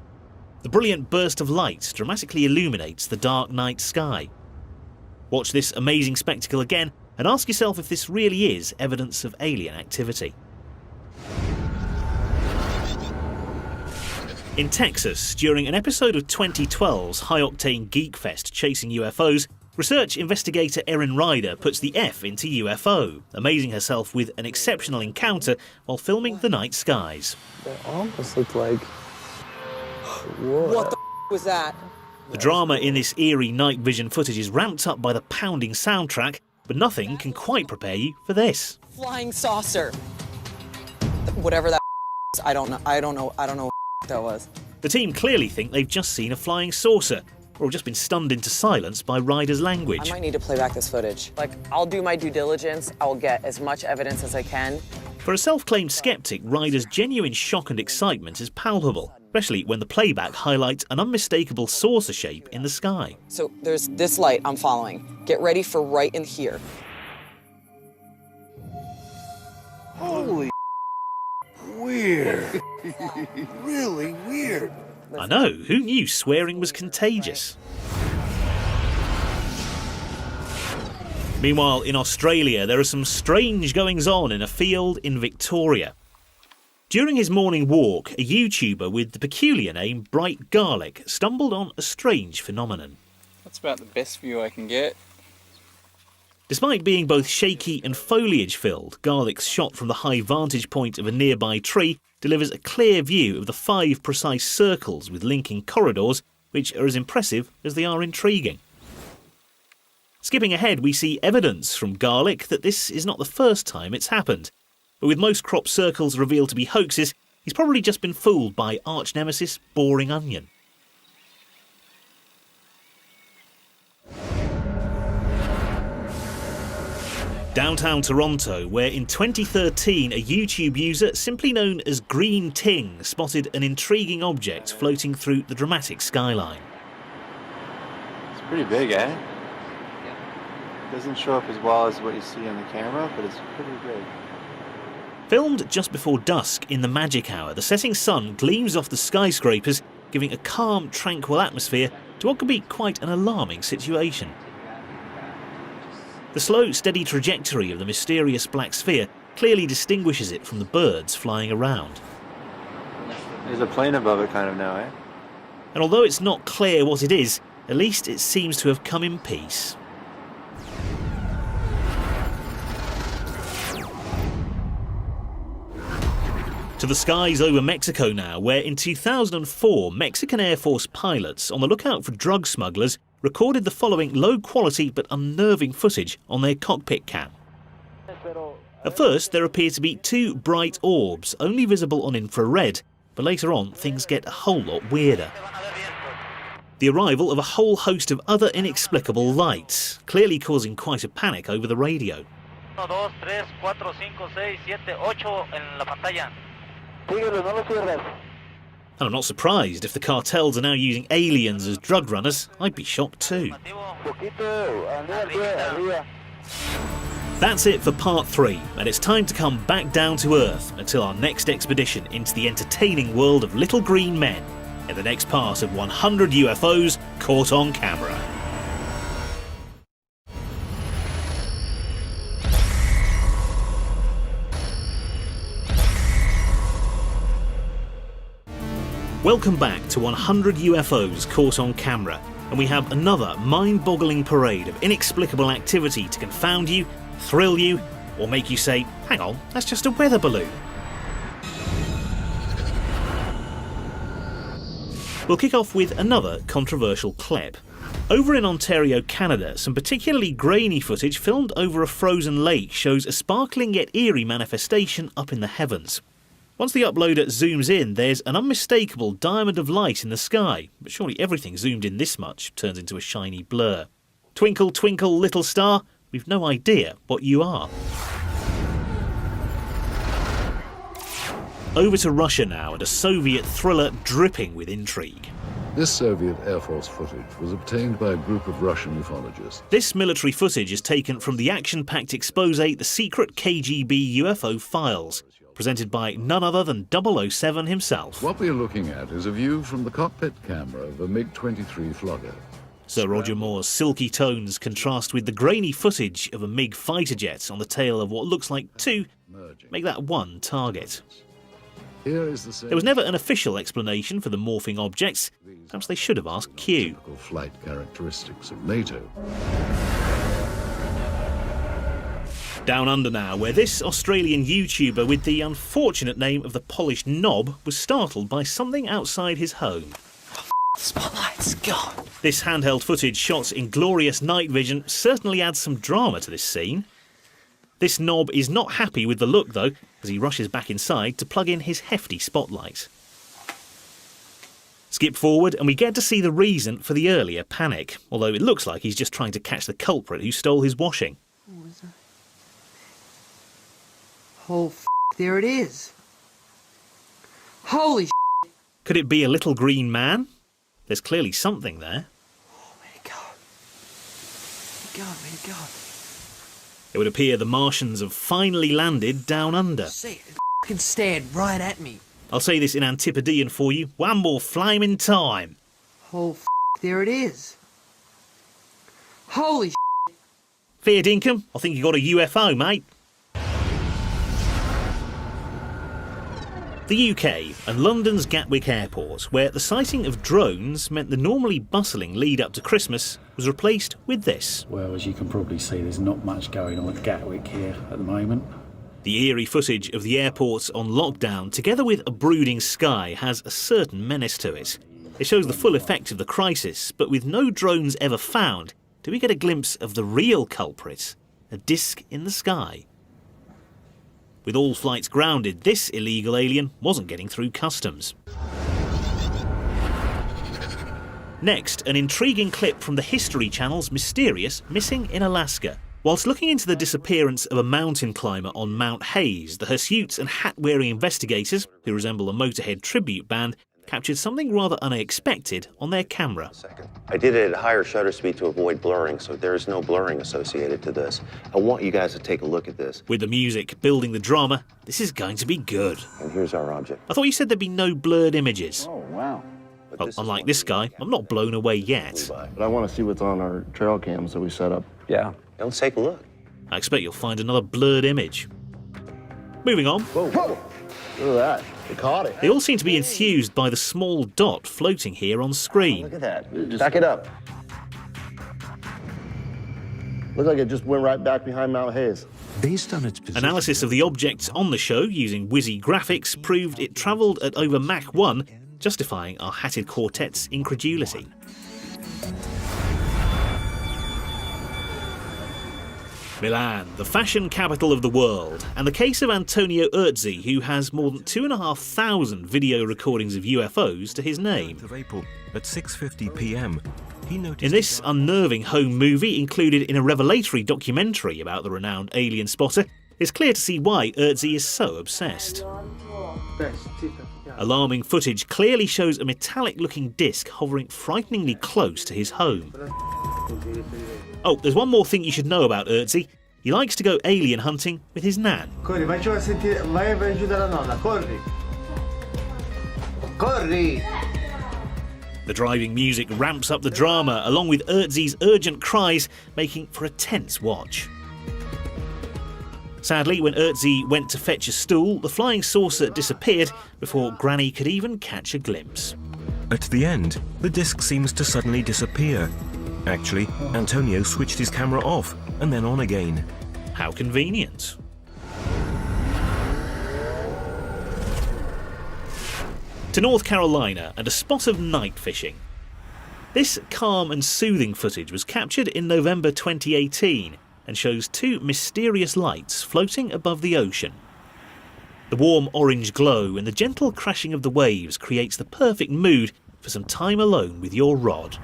The brilliant burst of light dramatically illuminates the dark night sky. Watch this amazing spectacle again and ask yourself if this really is evidence of alien activity. In Texas, during an episode of 2012's high-octane Geek Fest Chasing UFOs, research investigator Erin Ryder puts the F into UFO, amazing herself with an exceptional encounter while filming the night skies. They almost look like... What the was that? The drama in this eerie night vision footage is ramped up by the pounding soundtrack, but nothing can quite prepare you for this. Flying saucer. Whatever that is, I don't know what that was. The team clearly think they've just seen a flying saucer, or have just been stunned into silence by Ryder's language. I might need to play back this footage. Like, I'll do my due diligence, I'll get as much evidence as I can. For a self-claimed skeptic, Ryder's genuine shock and excitement is palpable, especially when the playback highlights an unmistakable saucer shape in the sky. So there's this light I'm following. Get ready for right in here. Holy weird. Really weird. I know, who knew swearing was contagious? Meanwhile, in Australia, there are some strange goings-on in a field in Victoria. During his morning walk, a YouTuber with the peculiar name Bright Garlic stumbled on a strange phenomenon. That's about the best view I can get. Despite being both shaky and foliage-filled, Garlic's shot from the high vantage point of a nearby tree delivers a clear view of the 5 precise circles with linking corridors, which are as impressive as they are intriguing. Skipping ahead, we see evidence from Garlic that this is not the first time it's happened. But with most crop circles revealed to be hoaxes, He's probably just been fooled by arch nemesis Boring Onion. Downtown Toronto, where in 2013 a YouTube user simply known as Green Ting spotted an intriguing object floating through the dramatic skyline. It's pretty big, eh? Doesn't show up as well as what you see on the camera, but it's pretty big. Filmed just before dusk in the magic hour, the setting sun gleams off the skyscrapers, giving a calm, tranquil atmosphere to what could be quite an alarming situation. The slow, steady trajectory of the mysterious black sphere clearly distinguishes it from the birds flying around. There's a plane above it kind of now, eh? And although it's not clear what it is, at least it seems to have come in peace. To the skies over Mexico now, where in 2004 Mexican Air Force pilots on the lookout for drug smugglers recorded the following low-quality but unnerving footage on their cockpit cam. At first, there appear to be two bright orbs, only visible on infrared, but later on things get a whole lot weirder. The arrival of a whole host of other inexplicable lights, clearly causing quite a panic over the radio. And I'm not surprised if the cartels are now using aliens as drug runners. I'd be shocked too. That's it for part 3, and it's time to come back down to Earth until our next expedition into the entertaining world of little green men in the next part of 100 UFOs caught on camera. Welcome back to 100 UFOs caught on camera, and we have another mind-boggling parade of inexplicable activity to confound you, thrill you, or make you say, hang on, that's just a weather balloon. We'll kick off with another controversial clip. Over in Ontario, Canada, some particularly grainy footage filmed over a frozen lake shows a sparkling yet eerie manifestation up in the heavens. Once the uploader zooms in, there's an unmistakable diamond of light in the sky, but surely everything zoomed in this much turns into a shiny blur. Twinkle, twinkle, little star, we've no idea what you are. Over to Russia now, and a Soviet thriller dripping with intrigue. This Soviet Air Force footage was obtained by a group of Russian ufologists. This military footage is taken from the action-packed exposé The Secret KGB UFO Files, presented by none other than 007 himself. What we're looking at is a view from the cockpit camera of a MiG-23 flogger. Sir Roger Moore's silky tones contrast with the grainy footage of a MiG fighter jet on the tail of what looks like two, make that one target. Here is the same. There was never an official explanation for the morphing objects. Perhaps they should have asked Q. Flight characteristics of NATO. Down under now, where this Australian YouTuber with the unfortunate name of the Polished Knob was startled by something outside his home. Spotlight's gone. This handheld footage shot in glorious night vision certainly adds some drama to this scene. This knob is not happy with the look though, as he rushes back inside to plug in his hefty spotlight. Skip forward and we get to see the reason for the earlier panic, although it looks like he's just trying to catch the culprit who stole his washing. Oh, there it is. Holy Could it be a little green man? There's clearly something there. Where'd it go? Where'd it go? It would appear the Martians have finally landed down under. See, it f***ing stared right at me. I'll say this in Antipodean for you, one more flaming time. Oh, there it is. Holy Fair dinkum, I think you got a UFO, mate. The UK and London's Gatwick Airport, where the sighting of drones meant the normally bustling lead up to Christmas was replaced with this. Well, as you can probably see, there's not much going on at Gatwick here at the moment. The eerie footage of the airport on lockdown, together with a brooding sky, has a certain menace to it. It shows the full effect of the crisis, but with no drones ever found, do we get a glimpse of the real culprit? A disc in the sky. With all flights grounded, this illegal alien wasn't getting through customs. Next, an intriguing clip from the History Channel's mysterious Missing in Alaska. Whilst looking into the disappearance of a mountain climber on Mount Hayes, the hirsutes and hat-wearing investigators, who resemble a Motorhead tribute band, captured something rather unexpected on their camera. I did it at higher shutter speed to avoid blurring, so there is no blurring associated to this. I want you guys to take a look at this. With the music building the drama, this is going to be good. And here's our object. I thought you said there'd be no blurred images. Oh, wow. Well, unlike this guy, I'm not blown away yet. But I want to see what's on our trail cams that we set up. Yeah. Let's take a look. I expect you'll find another blurred image. Moving on. Whoa, whoa. Look at that. They caught it. They all seem to be enthused by the small dot floating here on screen. Look at that. Back it up. Looks like it just went right back behind Mount Hayes. Based on its position. Analysis of the objects on the show using Whizzy graphics proved it travelled at over Mach 1, justifying our hatted quartet's incredulity. Milan, the fashion capital of the world, and the case of Antonio Urzi, who has more than 2,500 video recordings of UFOs to his name. Of April at 6:50 p.m. He noticed in this unnerving home movie, included in a revelatory documentary about the renowned alien spotter, it's clear to see why Urzi is so obsessed. Alarming footage clearly shows a metallic-looking disc hovering frighteningly close to his home. Oh, there's one more thing you should know about Urzi. He likes to go alien hunting with his nan. Corri, vai giù a sentire, vai giù dalla nonna, corri. Corri! The driving music ramps up the drama, along with Urzi's urgent cries, making for a tense watch. Sadly, when Urzi went to fetch a stool, the flying saucer disappeared before Granny could even catch a glimpse. At the end, the disc seems to suddenly disappear. Actually, Antonio switched his camera off and then on again. How convenient. To North Carolina and a spot of night fishing. This calm and soothing footage was captured in November 2018 and shows two mysterious lights floating above the ocean. The warm orange glow and the gentle crashing of the waves creates the perfect mood for some time alone with your rod.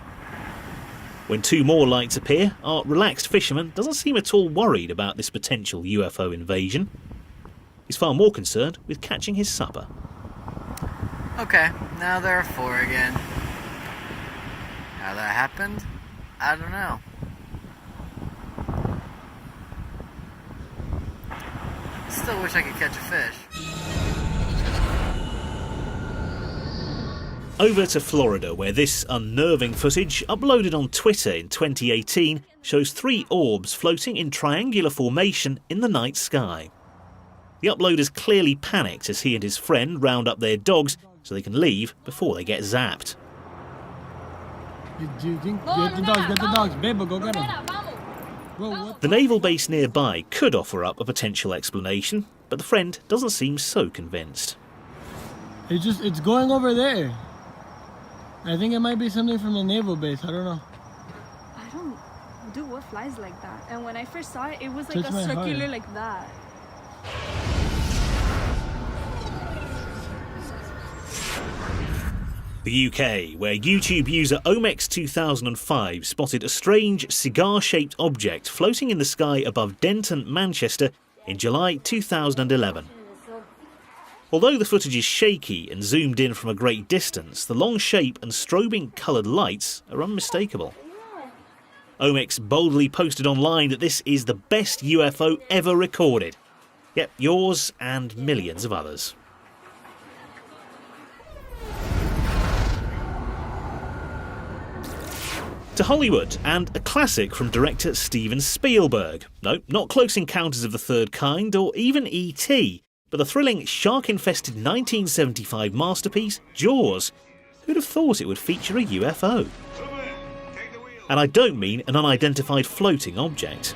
When two more lights appear, our relaxed fisherman doesn't seem at all worried about this potential UFO invasion. He's far more concerned with catching his supper. Okay, now there are four again. How that happened? I don't know. Still wish I could catch a fish. Over to Florida, where this unnerving footage, uploaded on Twitter in 2018, shows three orbs floating in triangular formation in the night sky. The uploaders clearly panicked as he and his friend round up their dogs so they can leave before they get zapped. Get the dogs, babe, go get them. The naval base nearby could offer up a potential explanation, but the friend doesn't seem so convinced. It's going over there. I think it might be something from the naval base, I don't know. I don't do what flies like that. And when I first saw it, it was like Touch a my circular heart. like that. The UK, where YouTube user Omex2005 spotted a strange cigar-shaped object floating in the sky above Denton, Manchester in July 2011. Although the footage is shaky and zoomed in from a great distance, the long shape and strobing coloured lights are unmistakable. Omex boldly posted online that this is the best UFO ever recorded. Yep, yours and millions of others. To Hollywood, and a classic from director Steven Spielberg. No, not Close Encounters of the Third Kind or even E.T., but the thrilling shark-infested 1975 masterpiece, Jaws. Who'd have thought it would feature a UFO? And I don't mean an unidentified floating object.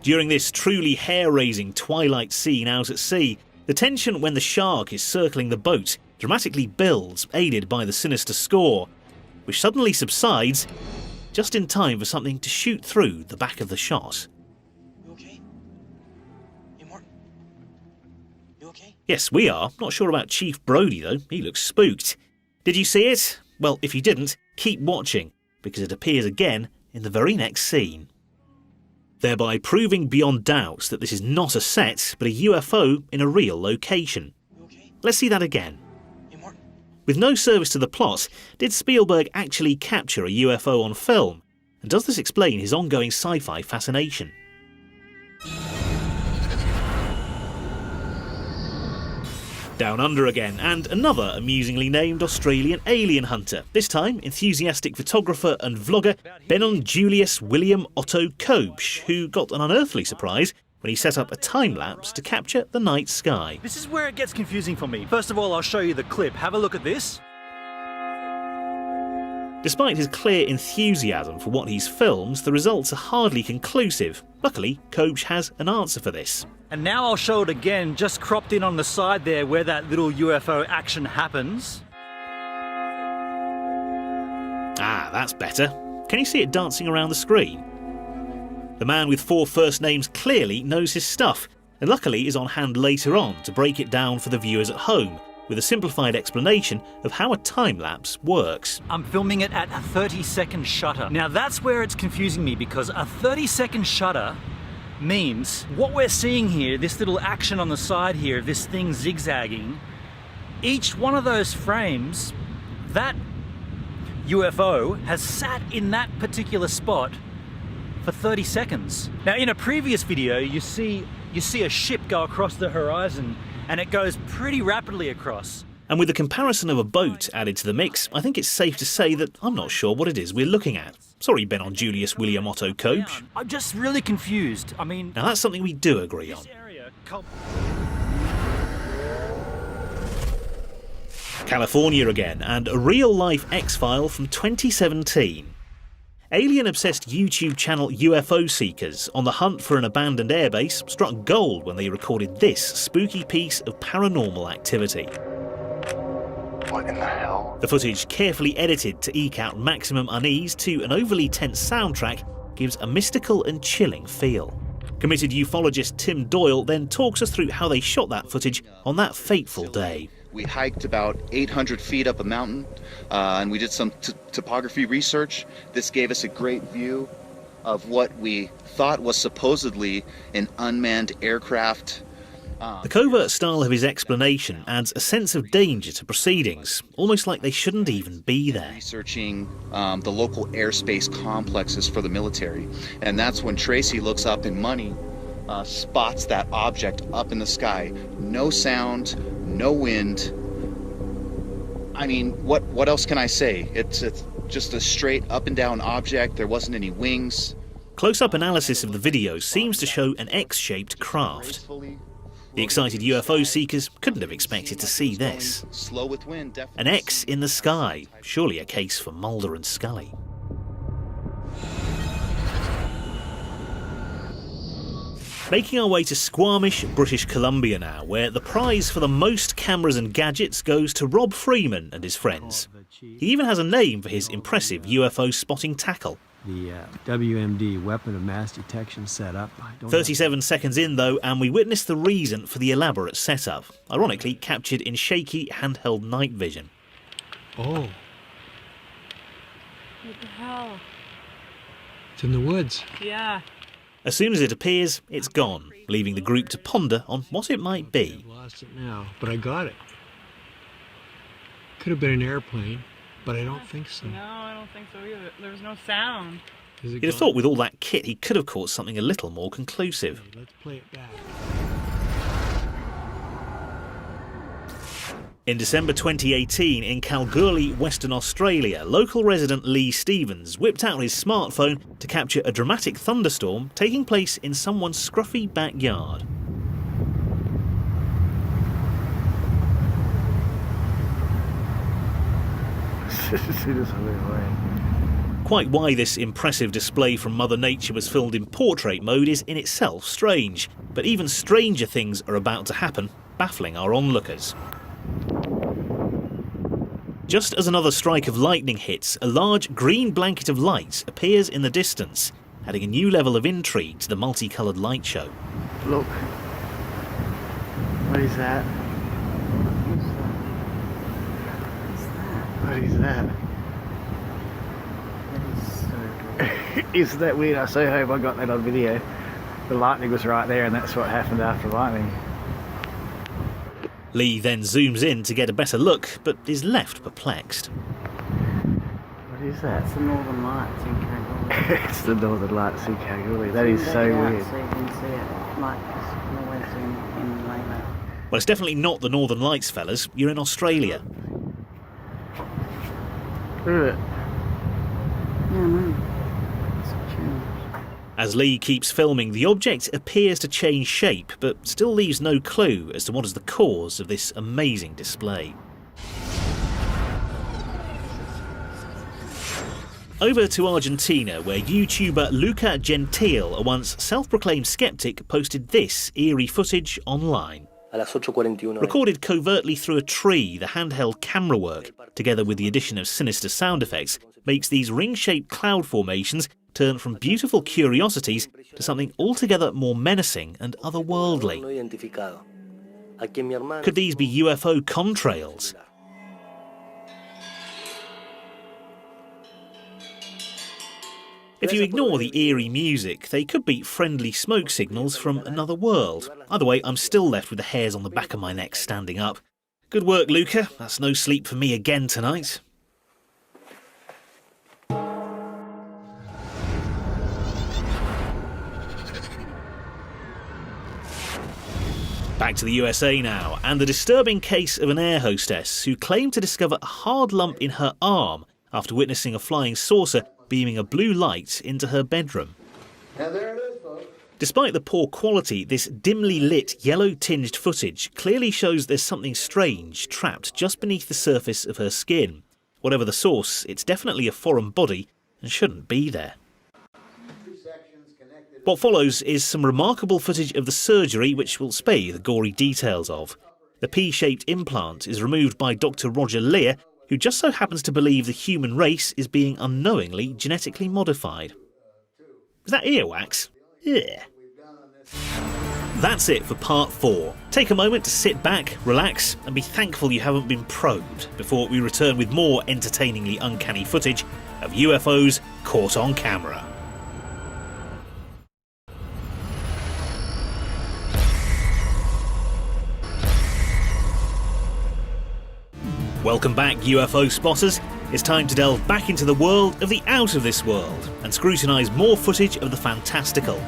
During this truly hair-raising twilight scene out at sea, the tension when the shark is circling the boat dramatically builds, aided by the sinister score, which suddenly subsides just in time for something to shoot through the back of the shot. Yes, we are. Not sure about Chief Brody though, he looks spooked. Did you see it? Well, if you didn't, keep watching, because it appears again in the very next scene. Thereby proving beyond doubt that this is not a set, but a UFO in a real location. Let's see that again. With no service to the plot, did Spielberg actually capture a UFO on film? And does this explain his ongoing sci-fi fascination? Down under again, and another amusingly named Australian alien hunter, this time enthusiastic photographer and vlogger Benon Julius William Otto Kobsch, who got an unearthly surprise when he set up a time-lapse to capture the night sky. This is where it gets confusing for me. First of all, I'll show you the clip. Have a look at this. Despite his clear enthusiasm for what he's filmed, the results are hardly conclusive. Luckily, Kobsch has an answer for this. And now I'll show it again, just cropped in on the side there where that little UFO action happens. Ah, that's better. Can you see it dancing around the screen? The man with 4 first names clearly knows his stuff, and luckily is on hand later on to break it down for the viewers at home, with a simplified explanation of how a time-lapse works. I'm filming it at a 30-second shutter. Now that's where it's confusing me, because a 30-second shutter means what we're seeing here, this little action on the side here, this thing zigzagging, each one of those frames, that UFO has sat in that particular spot for 30 seconds. Now in a previous video, you see a ship go across the horizon, and it goes pretty rapidly across. And with the comparison of a boat added to the mix, I think it's safe to say that I'm not sure what it is we're looking at. Sorry, Benon Julius William Otto Kobsch. I'm just really confused. I mean... Now that's something we do agree on. California again, and a real-life X-File from 2017. Alien-obsessed YouTube channel UFO Seekers, on the hunt for an abandoned airbase, struck gold when they recorded this spooky piece of paranormal activity. What in the hell? The footage, carefully edited to eke out maximum unease to an overly tense soundtrack, gives a mystical and chilling feel. Committed ufologist Tim Doyle then talks us through how they shot that footage on that fateful day. We hiked about 800 feet up a mountain, and we did some topography research. This gave us a great view of what we thought was supposedly an unmanned aircraft. The covert style of his explanation adds a sense of danger to proceedings, almost like they shouldn't even be there. Researching the local airspace complexes for the military, and that's when Tracy looks up and Money spots that object up in the sky. No sound, no wind. I mean, what else can I say? It's just a straight up and down object. There wasn't any wings. Close-up analysis of the video seems to show an X-shaped craft. The excited UFO seekers couldn't have expected to see this. Slow with wind, definitely. An X in the sky, surely a case for Mulder and Scully. Making our way to Squamish, British Columbia now, where the prize for the most cameras and gadgets goes to Rob Freeman and his friends. He even has a name for his impressive UFO spotting tackle. The WMD, Weapon of Mass Detection setup. 37 seconds in though, and we witness the reason for the elaborate setup, ironically captured in shaky handheld night vision. Oh. What the hell? It's in the woods. Yeah. As soon as it appears, it's gone, leaving the group to ponder on what it might be. I've lost it now, but I got it. Could have been an airplane, but I don't think so. No, I don't think so either. There was no sound. You'd have thought with all that kit he could have caught something a little more conclusive. Okay, let's play it back. In December 2018, in Kalgoorlie, Western Australia, local resident Lee Stevens whipped out his smartphone to capture a dramatic thunderstorm taking place in someone's scruffy backyard. Quite why this impressive display from Mother Nature was filmed in portrait mode is in itself strange, but even stranger things are about to happen, baffling our onlookers. Just as another strike of lightning hits, a large green blanket of light appears in the distance, adding a new level of intrigue to the multicoloured light show. Look. What is that? What is that? Isn't that weird? I so hope I got that on video. The lightning was right there and that's what happened after lightning. Lee then zooms in to get a better look, but is left perplexed. What is that? It's the Northern Lights in Kalgoorlie. It's the Northern Lights in Kalgoorlie. That is so weird. So you can see it like this always in Layla. Well, it's definitely not the Northern Lights, fellas. You're in Australia. Look at it. Yeah, no. It's true. As Lee keeps filming, the object appears to change shape, but still leaves no clue as to what is the cause of this amazing display. Over to Argentina, where YouTuber Luca Gentile, a once self-proclaimed skeptic, posted this eerie footage online. Recorded covertly through a tree, the handheld camera work, together with the addition of sinister sound effects, makes these ring-shaped cloud formations turn from beautiful curiosities to something altogether more menacing and otherworldly. Could these be UFO contrails? If you ignore the eerie music, they could be friendly smoke signals from another world. Either way, I'm still left with the hairs on the back of my neck standing up. Good work, Luca. That's no sleep for me again tonight. Back to the USA now, and the disturbing case of an air hostess who claimed to discover a hard lump in her arm after witnessing a flying saucer beaming a blue light into her bedroom. And there it is, folks. Despite the poor quality, this dimly lit, yellow-tinged footage clearly shows there's something strange trapped just beneath the surface of her skin. Whatever the source, it's definitely a foreign body and shouldn't be there. What follows is some remarkable footage of the surgery which we'll spare you the gory details of. The P-shaped implant is removed by Dr. Roger Lear, who just so happens to believe the human race is being unknowingly genetically modified. Is that earwax? Yeah. That's it for part 4. Take a moment to sit back, relax, and be thankful you haven't been probed before we return with more entertainingly uncanny footage of UFOs caught on camera. Welcome back, UFO spotters. It's time to delve back into the world of the out of this world and scrutinise more footage of the fantastical.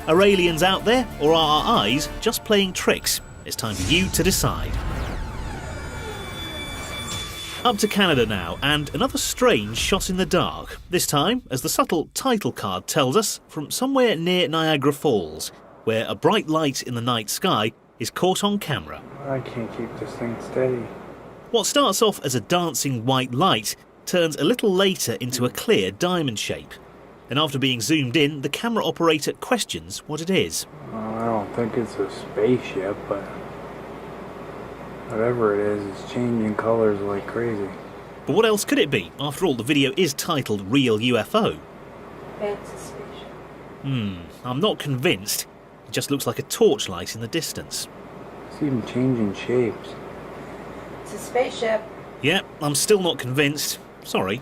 Are aliens out there, or are our eyes just playing tricks? It's time for you to decide. Up to Canada now, and another strange shot in the dark. This time, as the subtle title card tells us, from somewhere near Niagara Falls, where a bright light in the night sky is caught on camera. I can't keep this thing steady. What starts off as a dancing white light turns a little later into a clear diamond shape. And after being zoomed in, the camera operator questions what it is. I don't think it's a spaceship, but whatever it is, it's changing colors like crazy. But what else could it be? After all, the video is titled Real UFO. It's a spaceship. I'm not convinced. It just looks like a torchlight in the distance. It's even changing shapes. It's a spaceship. Yeah, I'm still not convinced. Sorry.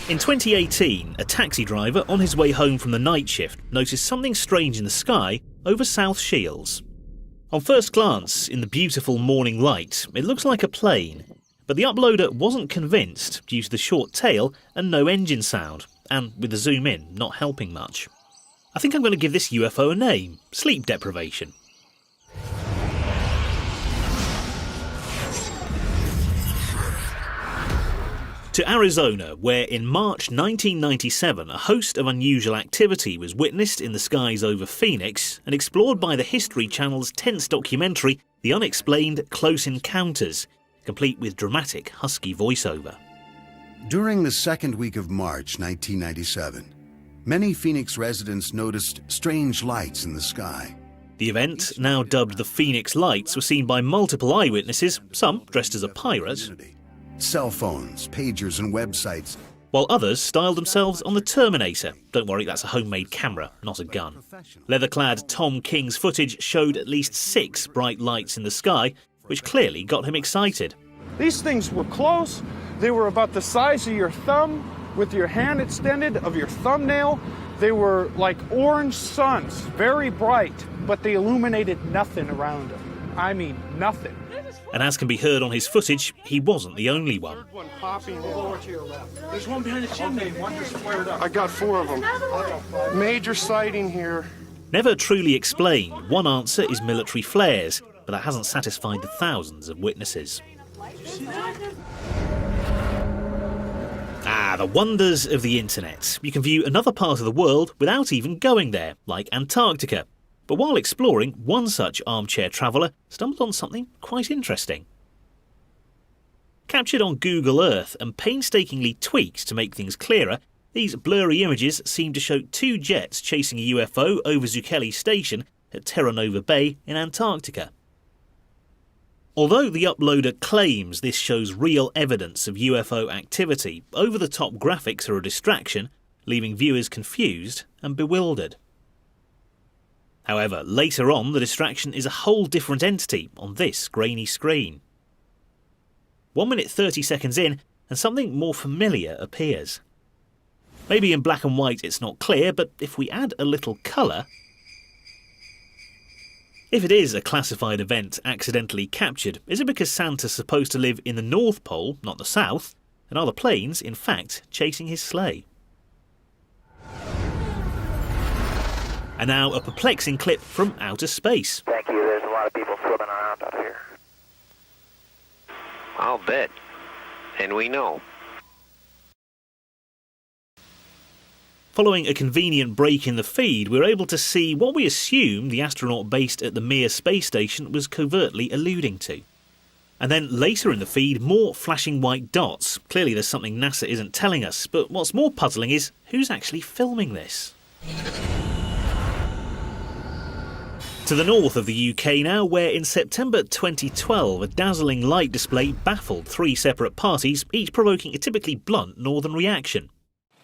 In 2018, a taxi driver on his way home from the night shift noticed something strange in the sky over South Shields. On first glance, in the beautiful morning light, it looks like a plane, but the uploader wasn't convinced due to the short tail and no engine sound, and with the zoom in not helping much. I think I'm going to give this UFO a name: sleep deprivation. To Arizona, where in March 1997 a host of unusual activity was witnessed in the skies over Phoenix and explored by the History Channel's tense documentary The Unexplained Close Encounters, complete with dramatic husky voiceover. During the second week of March 1997, many Phoenix residents noticed strange lights in the sky. The event, now dubbed the Phoenix Lights, was seen by multiple eyewitnesses, some dressed as a pirate, cell phones, pagers, and websites, while others styled themselves on the Terminator. Don't worry, that's a homemade camera, not a gun. Leather-clad Tom King's footage showed at least 6 bright lights in the sky, which clearly got him excited. These things were close. They were about the size of your thumb with your hand extended of your thumbnail. They were like orange suns, very bright, but they illuminated nothing around them. I mean, nothing. And as can be heard on his footage, he wasn't the only one. There's one behind the chimney, one just flared up. I got 4 of them. Major sighting here. Never truly explained, one answer is military flares, but that hasn't satisfied the thousands of witnesses. Ah, the wonders of the internet. You can view another part of the world without even going there, like Antarctica. But while exploring, one such armchair traveller stumbled on something quite interesting. Captured on Google Earth and painstakingly tweaked to make things clearer, these blurry images seem to show 2 jets chasing a UFO over Zucchelli Station at Terra Nova Bay in Antarctica. Although the uploader claims this shows real evidence of UFO activity, over-the-top graphics are a distraction, leaving viewers confused and bewildered. However, later on, the distraction is a whole different entity on this grainy screen. 1 minute 30 seconds in, and something more familiar appears. Maybe in black and white it's not clear, but if we add a little colour... If it is a classified event accidentally captured, is it because Santa's supposed to live in the North Pole, not the South? And are the planes, in fact, chasing his sleigh? And now a perplexing clip from outer space. Thank you. There's a lot of people swimming around out here. I'll bet. And we know. Following a convenient break in the feed, we're able to see what we assume the astronaut based at the Mir space station was covertly alluding to. And then later in the feed, more flashing white dots. Clearly there's something NASA isn't telling us, but what's more puzzling is who's actually filming this? To the north of the UK now, where in September 2012 a dazzling light display baffled 3 separate parties, each provoking a typically blunt northern reaction.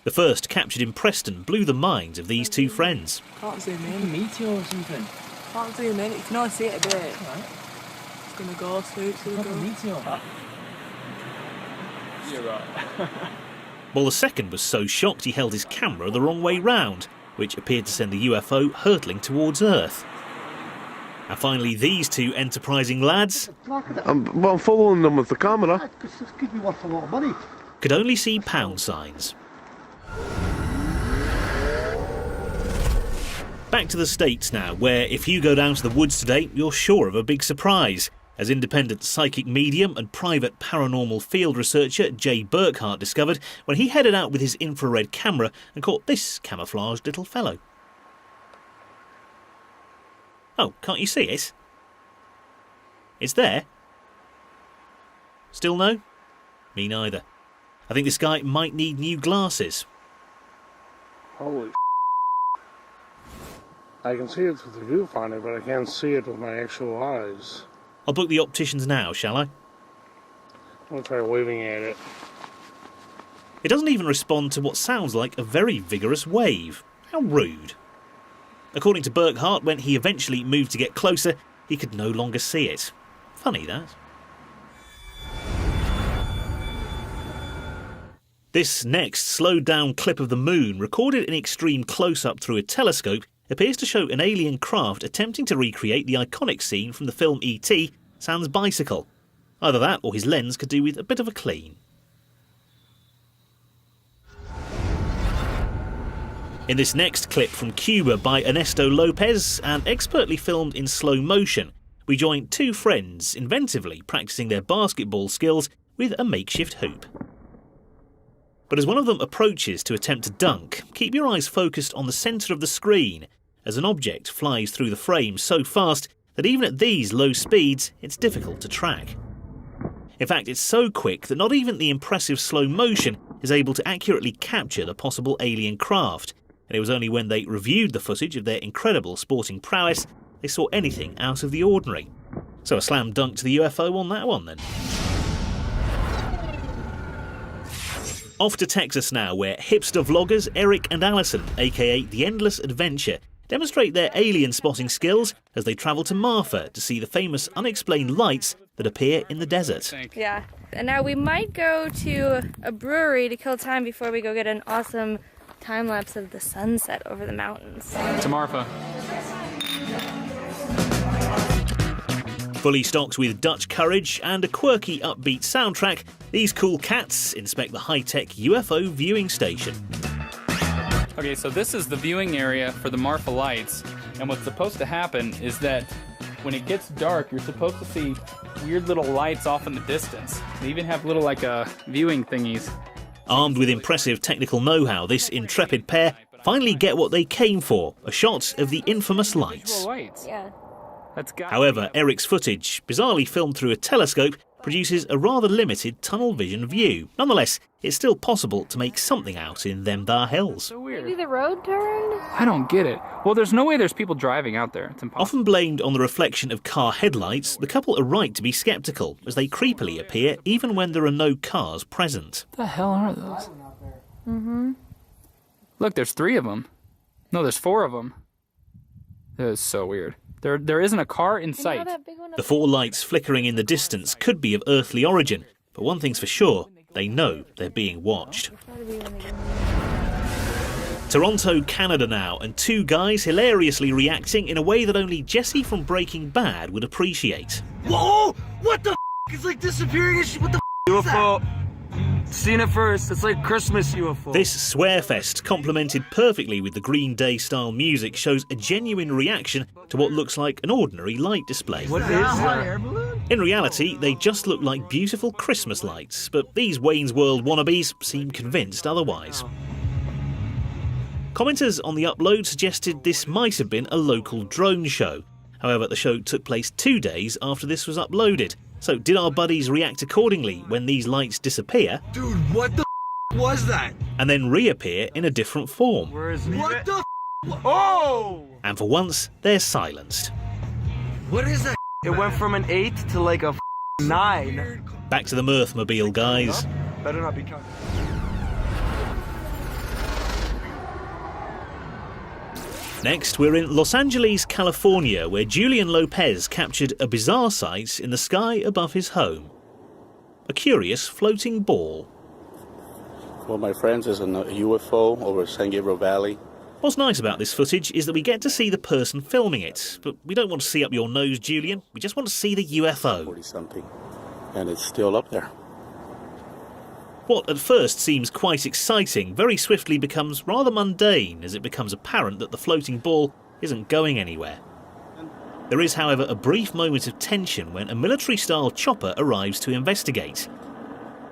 The first, captured in Preston, blew the minds of these 2 friends. Can't zoom in. A meteor or something. Can't zoom in. You can only see it a bit. Right. It's gonna go straight to the go. Meteor. You're right. While the second was so shocked he held his camera the wrong way round, which appeared to send the UFO hurtling towards Earth. And finally, these 2 enterprising lads I'm following them with the camera. This could be worth a lot of money. Could only see pound signs. Back to the States now, where if you go down to the woods today, you're sure of a big surprise, as independent psychic medium and private paranormal field researcher Jay Burkhart discovered when he headed out with his infrared camera and caught this camouflaged little fellow. Oh, can't you see it? It's there. Still no? Me neither. I think this guy might need new glasses. Holy I can see it with the viewfinder, but I can't see it with my actual eyes. I'll book the opticians now, shall I? I'll try waving at it. It doesn't even respond to what sounds like a very vigorous wave. How rude. According to Burkhart, when he eventually moved to get closer, he could no longer see it. Funny, that. This next slowed-down clip of the moon, recorded in extreme close-up through a telescope, appears to show an alien craft attempting to recreate the iconic scene from the film E.T., Sans bicycle. Either that or his lens could do with a bit of a clean. In this next clip from Cuba by Ernesto Lopez, and expertly filmed in slow motion, we join 2 friends inventively practicing their basketball skills with a makeshift hoop. But as one of them approaches to attempt to dunk, keep your eyes focused on the centre of the screen, as an object flies through the frame so fast that even at these low speeds, it's difficult to track. In fact, it's so quick that not even the impressive slow motion is able to accurately capture the possible alien craft, and it was only when they reviewed the footage of their incredible sporting prowess they saw anything out of the ordinary. So a slam dunk to the UFO on that one then. Off to Texas now, where hipster vloggers Eric and Allison, aka The Endless Adventure, demonstrate their alien spotting skills as they travel to Marfa to see the famous unexplained lights that appear in the desert. Yeah, And now we might go to a brewery to kill time before we go get an awesome time lapse of the sunset over the mountains. To Marfa. Fully stocked with Dutch courage and a quirky upbeat soundtrack, these cool cats inspect the high-tech UFO viewing station. Okay, so this is the viewing area for the Marfa lights, and what's supposed to happen is that when it gets dark, you're supposed to see weird little lights off in the distance. They even have little viewing thingies. Armed with impressive technical know-how, this intrepid pair finally get what they came for, a shot of the infamous lights. Yeah. However, Eric's footage, bizarrely filmed through a telescope, produces a rather limited tunnel vision view. Nonetheless, it's still possible to make something out in them thar hills. So weird. Maybe the road turned? I don't get it. Well, there's no way there's people driving out there. It's impossible. Often blamed on the reflection of car headlights, the couple are right to be sceptical, as they creepily appear even when there are no cars present. What the hell are those? Look, there's 3 of them. No, there's 4 of them. That is so weird. There isn't a car in sight. The 4 lights flickering in the distance could be of earthly origin, but one thing's for sure, they know they're being watched. Toronto, Canada now, and 2 guys hilariously reacting in a way that only Jesse from Breaking Bad would appreciate. Whoa! What the f***? It's like disappearing and shit. What the f*** UFO. Seen it first. It's like Christmas UFO. This swearfest, complemented perfectly with the Green Day-style music, shows a genuine reaction to what looks like an ordinary light display. What is that? In reality, they just look like beautiful Christmas lights, but these Wayne's World wannabes seem convinced otherwise. Commenters on the upload suggested this might have been a local drone show. However, the show took place 2 days after this was uploaded. So did our buddies react accordingly when these lights disappear? Dude, what the f*** was that? And then reappear in a different form? Where is it? What the f***? Oh! And for once, they're silenced. What is that? It went from an 8 to like a 9. Back to the Mirthmobile, guys. Better not be counting. Next, we're in Los Angeles, California, where Julian Lopez captured a bizarre sight in the sky above his home. A curious floating ball. Well, my friends, is a UFO over San Gabriel Valley. What's nice about this footage is that we get to see the person filming it, but we don't want to see up your nose, Julian. We just want to see the UFO. 40-something, and it's still up there. What at first seems quite exciting very swiftly becomes rather mundane as it becomes apparent that the floating ball isn't going anywhere. There is, however, a brief moment of tension when a military-style chopper arrives to investigate.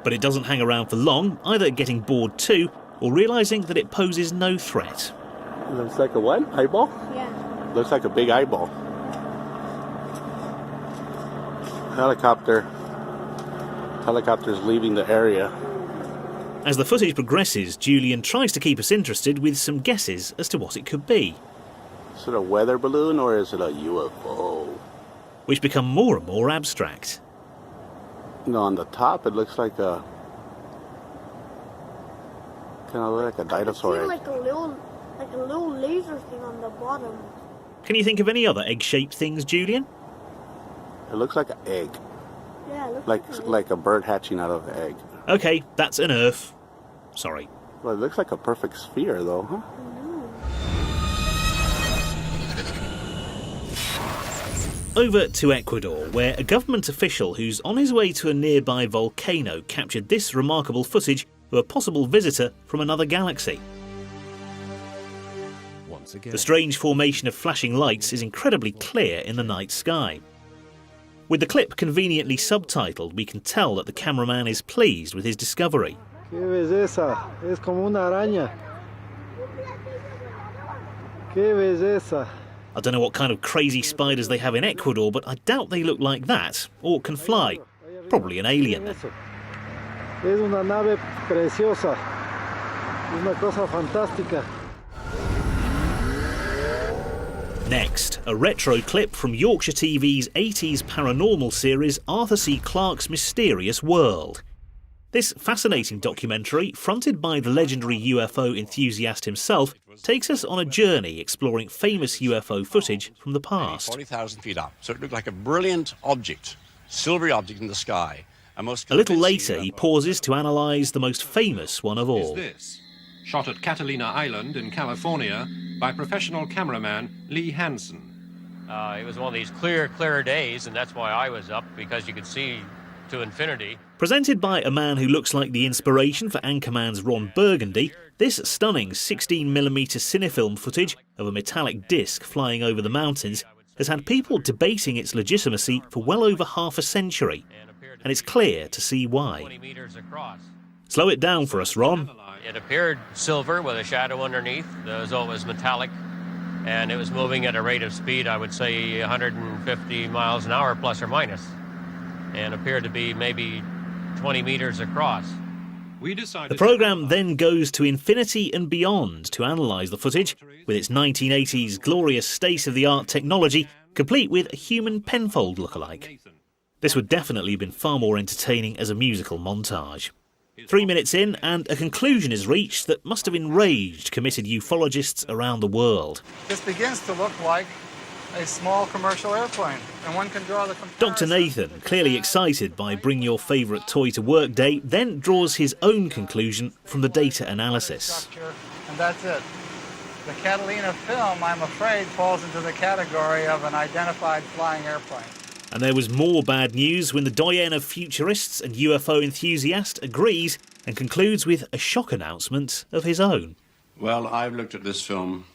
But it doesn't hang around for long, either getting bored too, or realising that it poses no threat. It looks like a what? Eyeball? Yeah. Looks like a big eyeball. Helicopter's leaving the area. As the footage progresses, Julian tries to keep us interested with some guesses as to what it could be. Is it a weather balloon or is it a UFO? Which become more and more abstract. No, on the top it looks like a... kind of like a dinosaur egg. Like a little laser thing on the bottom. Can you think of any other egg-shaped things, Julian? It looks like an egg. Yeah, it looks like a bird hatching out of an egg. Okay, that's an Earth. Sorry. Well, it looks like a perfect sphere, though, huh? Over to Ecuador, where a government official who's on his way to a nearby volcano captured this remarkable footage of a possible visitor from another galaxy. Once again. The strange formation of flashing lights is incredibly clear in the night sky. With the clip conveniently subtitled, we can tell that the cameraman is pleased with his discovery. ¡Qué belleza! Es como una araña. ¡Qué belleza! I don't know what kind of crazy spiders they have in Ecuador, but I doubt they look like that, or can fly. Probably an alien. Es una nave preciosa. Una cosa fantástica. Next, a retro clip from Yorkshire TV's 80s paranormal series Arthur C. Clarke's Mysterious World. This fascinating documentary, fronted by the legendary UFO enthusiast himself, takes us on a journey exploring famous UFO footage from the past. 40,000 feet up, so it looked like a brilliant object, silvery object in the sky. A little later, he pauses to analyse the most famous one of all. This, shot at Catalina Island in California by professional cameraman Lee Hansen. It was one of these clear days, and that's why I was up, because you could see to infinity. Presented by a man who looks like the inspiration for Anchorman's Ron Burgundy, this stunning 16mm cinefilm footage of a metallic disc flying over the mountains has had people debating its legitimacy for well over half a century, and it's clear to see why. Slow it down for us, Ron. It appeared silver with a shadow underneath, so it was metallic, and it was moving at a rate of speed, I would say 150 miles an hour plus or minus, and appeared to be maybe 20 meters across. The programme then goes to infinity and beyond to analyse the footage with its 1980s glorious state-of-the-art technology, complete with a human penfold lookalike. This would definitely have been far more entertaining as a musical montage. 3 minutes in, and a conclusion is reached that must have enraged committed ufologists around the world. This begins to look like a small commercial airplane, and one can draw the comparison. Dr. Nathan, clearly excited by Bring Your Favourite Toy to Work Day, then draws his own conclusion from the data analysis. And that's it. The Catalina film, I'm afraid, falls into the category of an identified flying airplane. And there was more bad news when the doyen of futurists and UFO enthusiast agrees and concludes with a shock announcement of his own. Well, I've looked at this film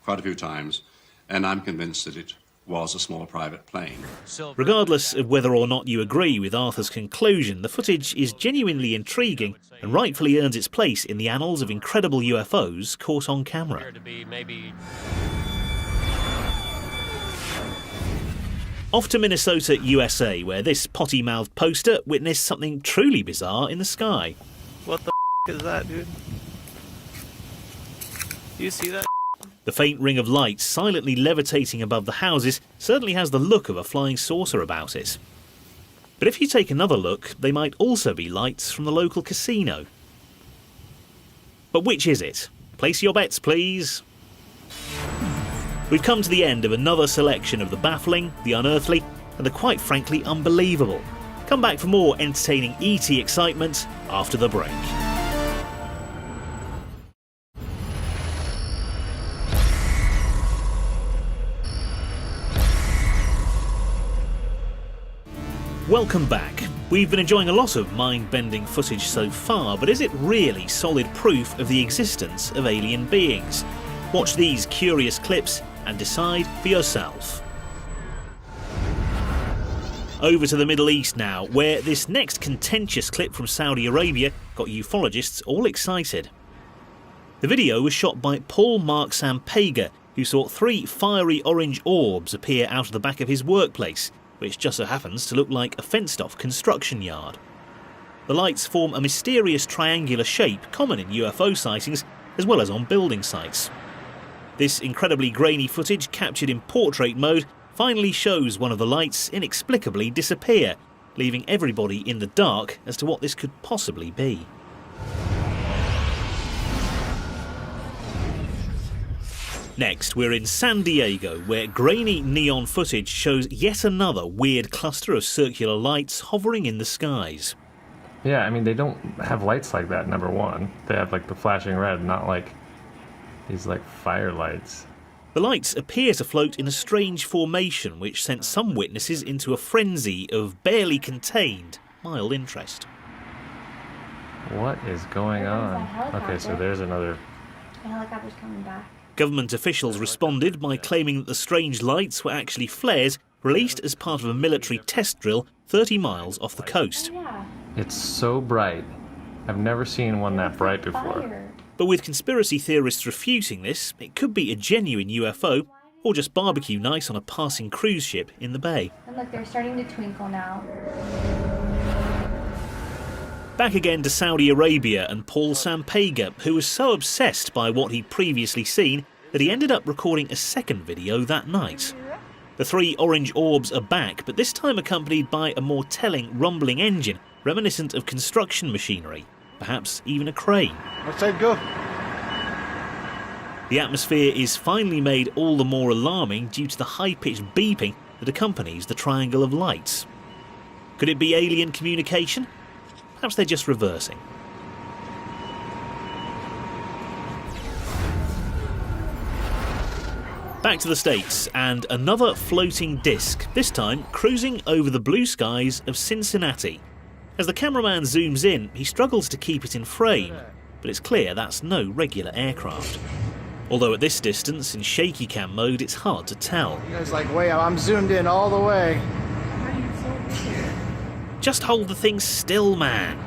quite a few times, and I'm convinced that it was a small private plane. Regardless of whether or not you agree with Arthur's conclusion, the footage is genuinely intriguing and rightfully earns its place in the annals of incredible UFOs caught on camera. Off to Minnesota, USA, where this potty-mouthed poster witnessed something truly bizarre in the sky. What the is that, dude? Do you see that? The faint ring of light silently levitating above the houses certainly has the look of a flying saucer about it. But if you take another look, they might also be lights from the local casino. But which is it? Place your bets, please. We've come to the end of another selection of the baffling, the unearthly, and the quite frankly unbelievable. Come back for more entertaining ET excitement after the break. Welcome back. We've been enjoying a lot of mind-bending footage so far, but is it really solid proof of the existence of alien beings? Watch these curious clips and decide for yourself. Over to the Middle East now, where this next contentious clip from Saudi Arabia got ufologists all excited. The video was shot by Paul Mark Sampega, who saw 3 fiery orange orbs appear out of the back of his workplace, which just so happens to look like a fenced-off construction yard. The lights form a mysterious triangular shape common in UFO sightings as well as on building sites. This incredibly grainy footage, captured in portrait mode, finally shows one of the lights inexplicably disappear, leaving everybody in the dark as to what this could possibly be. Next, we're in San Diego, where grainy neon footage shows yet another weird cluster of circular lights hovering in the skies. Yeah, I mean, they don't have lights like that, number one. They have, like, the flashing red, not like these, like, fire lights. The lights appear to float in a strange formation, which sent some witnesses into a frenzy of barely contained mild interest. What is going on? Okay, so there's another... The helicopter's coming back. Government officials responded by claiming that the strange lights were actually flares released as part of a military test drill 30 miles off the coast. It's so bright. I've never seen one that bright before. But with conspiracy theorists refuting this, it could be a genuine UFO or just barbecue nice on a passing cruise ship in the bay. And look, they're starting to twinkle now. Back again to Saudi Arabia and Paul Sampega, who was so obsessed by what he'd previously seen that he ended up recording a second video that night. The 3 orange orbs are back, but this time accompanied by a more telling rumbling engine reminiscent of construction machinery, perhaps even a crane. Let's say go. The atmosphere is finally made all the more alarming due to the high-pitched beeping that accompanies the triangle of lights. Could it be alien communication? Perhaps they're just reversing. Back to the States, and another floating disc, this time cruising over the blue skies of Cincinnati. As the cameraman zooms in, he struggles to keep it in frame, but it's clear that's no regular aircraft. Although at this distance, in shaky cam mode, it's hard to tell. You guys like, wait, I'm zoomed in all the way. Just hold the thing still, man.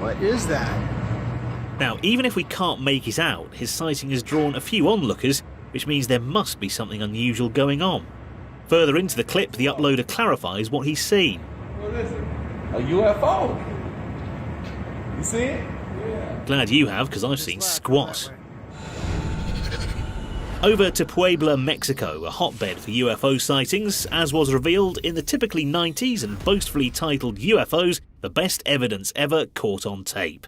What is that? Now, even if we can't make it out, his sighting has drawn a few onlookers, which means there must be something unusual going on. Further into the clip, the uploader clarifies what he's seen. What is it? A UFO. You see it? Yeah. Glad you have, because I've seen squat. Over to Puebla, Mexico, a hotbed for UFO sightings, as was revealed in the typically 90s and boastfully titled UFOs, the best evidence ever caught on tape.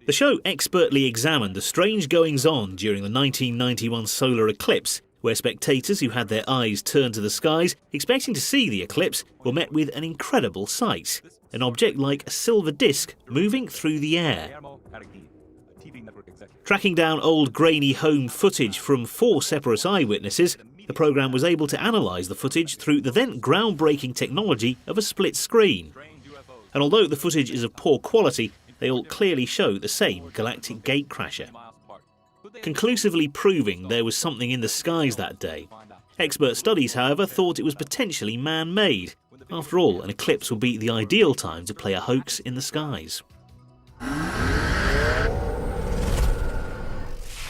The show expertly examined the strange goings-on during the 1991 solar eclipse, where spectators who had their eyes turned to the skies, expecting to see the eclipse, were met with an incredible sight, an object like a silver disc moving through the air. Tracking down old grainy home footage from 4 separate eyewitnesses, the programme was able to analyse the footage through the then groundbreaking technology of a split screen. And although the footage is of poor quality, they all clearly show the same galactic gatecrasher, conclusively proving there was something in the skies that day. Expert studies, however, thought it was potentially man-made. After all, an eclipse would be the ideal time to play a hoax in the skies.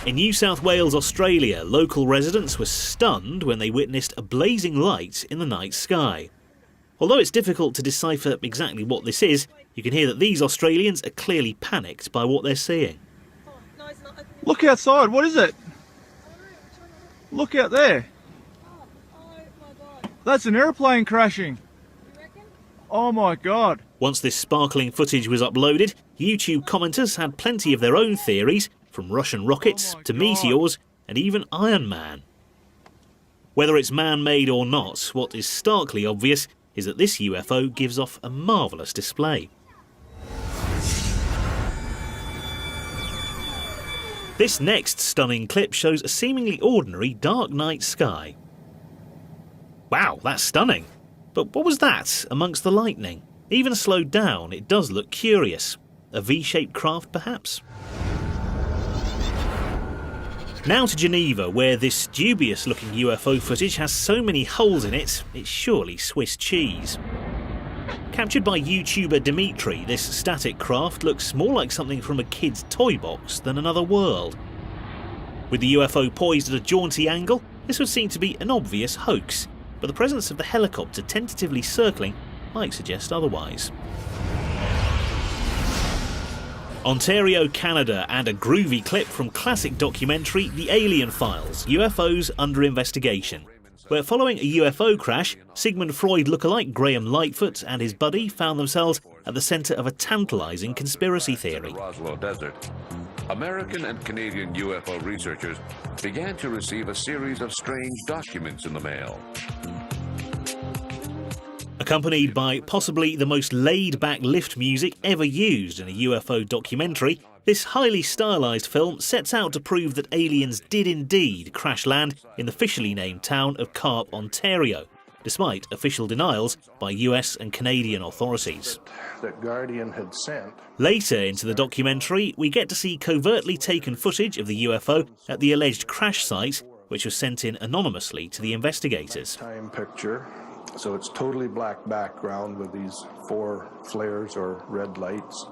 In New South Wales, Australia, local residents were stunned when they witnessed a blazing light in the night sky. Although it's difficult to decipher exactly what this is, you can hear that these Australians are clearly panicked by what they're seeing. Look outside, what is it? Look out there. That's an airplane crashing. Oh my God. Once this sparkling footage was uploaded, YouTube commenters had plenty of their own theories, from Russian rockets to meteors and even Iron Man. Whether it's man-made or not, what is starkly obvious is that this UFO gives off a marvellous display. This next stunning clip shows a seemingly ordinary dark night sky. Wow, that's stunning. But what was that amongst the lightning? Even slowed down, it does look curious. A V-shaped craft, perhaps? Now to Geneva, where this dubious-looking UFO footage has so many holes in it, it's surely Swiss cheese. Captured by YouTuber Dimitri, this static craft looks more like something from a kid's toy box than another world. With the UFO poised at a jaunty angle, this would seem to be an obvious hoax, but the presence of the helicopter tentatively circling might suggest otherwise. Ontario, Canada, and a groovy clip from classic documentary The Alien Files, UFOs Under Investigation, where following a UFO crash, Sigmund Freud lookalike Graham Lightfoot and his buddy found themselves at the centre of a tantalising conspiracy theory. Roswell Desert. American and Canadian UFO researchers began to receive a series of strange documents in the mail. Accompanied by possibly the most laid-back lift music ever used in a UFO documentary, this highly stylised film sets out to prove that aliens did indeed crash land in the officially named town of Carp, Ontario, despite official denials by US and Canadian authorities. That Guardian had sent. Later into the documentary, we get to see covertly taken footage of the UFO at the alleged crash site, which was sent in anonymously to the investigators. Time picture. So it's totally black background with these 4 flares or red lights.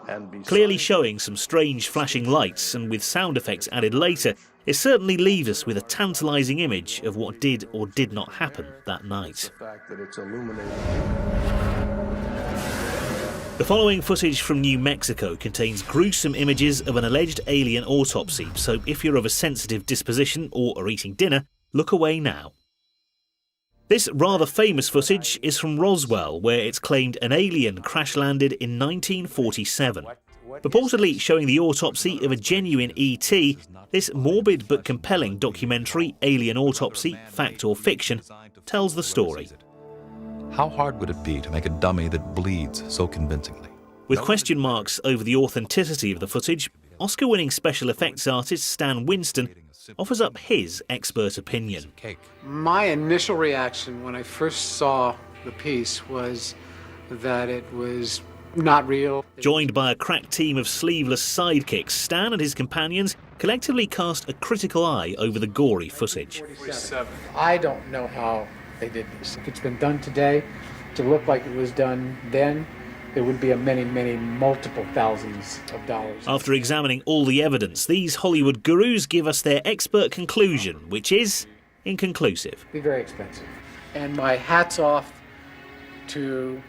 And clearly showing some strange flashing lights, and with sound effects added later, it certainly leaves us with a tantalising image of what did or did not happen that night. The fact that it's illuminated. The following footage from New Mexico contains gruesome images of an alleged alien autopsy, so if you're of a sensitive disposition or are eating dinner, look away now. This rather famous footage is from Roswell, where it's claimed an alien crash-landed in 1947. Purportedly showing the autopsy of a genuine ET, this morbid but compelling documentary, Alien Autopsy, Fact or Fiction, tells the story. How hard would it be to make a dummy that bleeds so convincingly? With question marks over the authenticity of the footage, Oscar-winning special effects artist Stan Winston offers up his expert opinion. My initial reaction when I first saw the piece was that it was not real. Joined by a crack team of sleeveless sidekicks, Stan and his companions collectively cast a critical eye over the gory footage. I don't know how they did this. If it's been done today to look like it was done then, it would be a many, multiple thousands of dollars. After examining all the evidence, these Hollywood gurus give us their expert conclusion, which is inconclusive. Be very expensive. And my hat's off to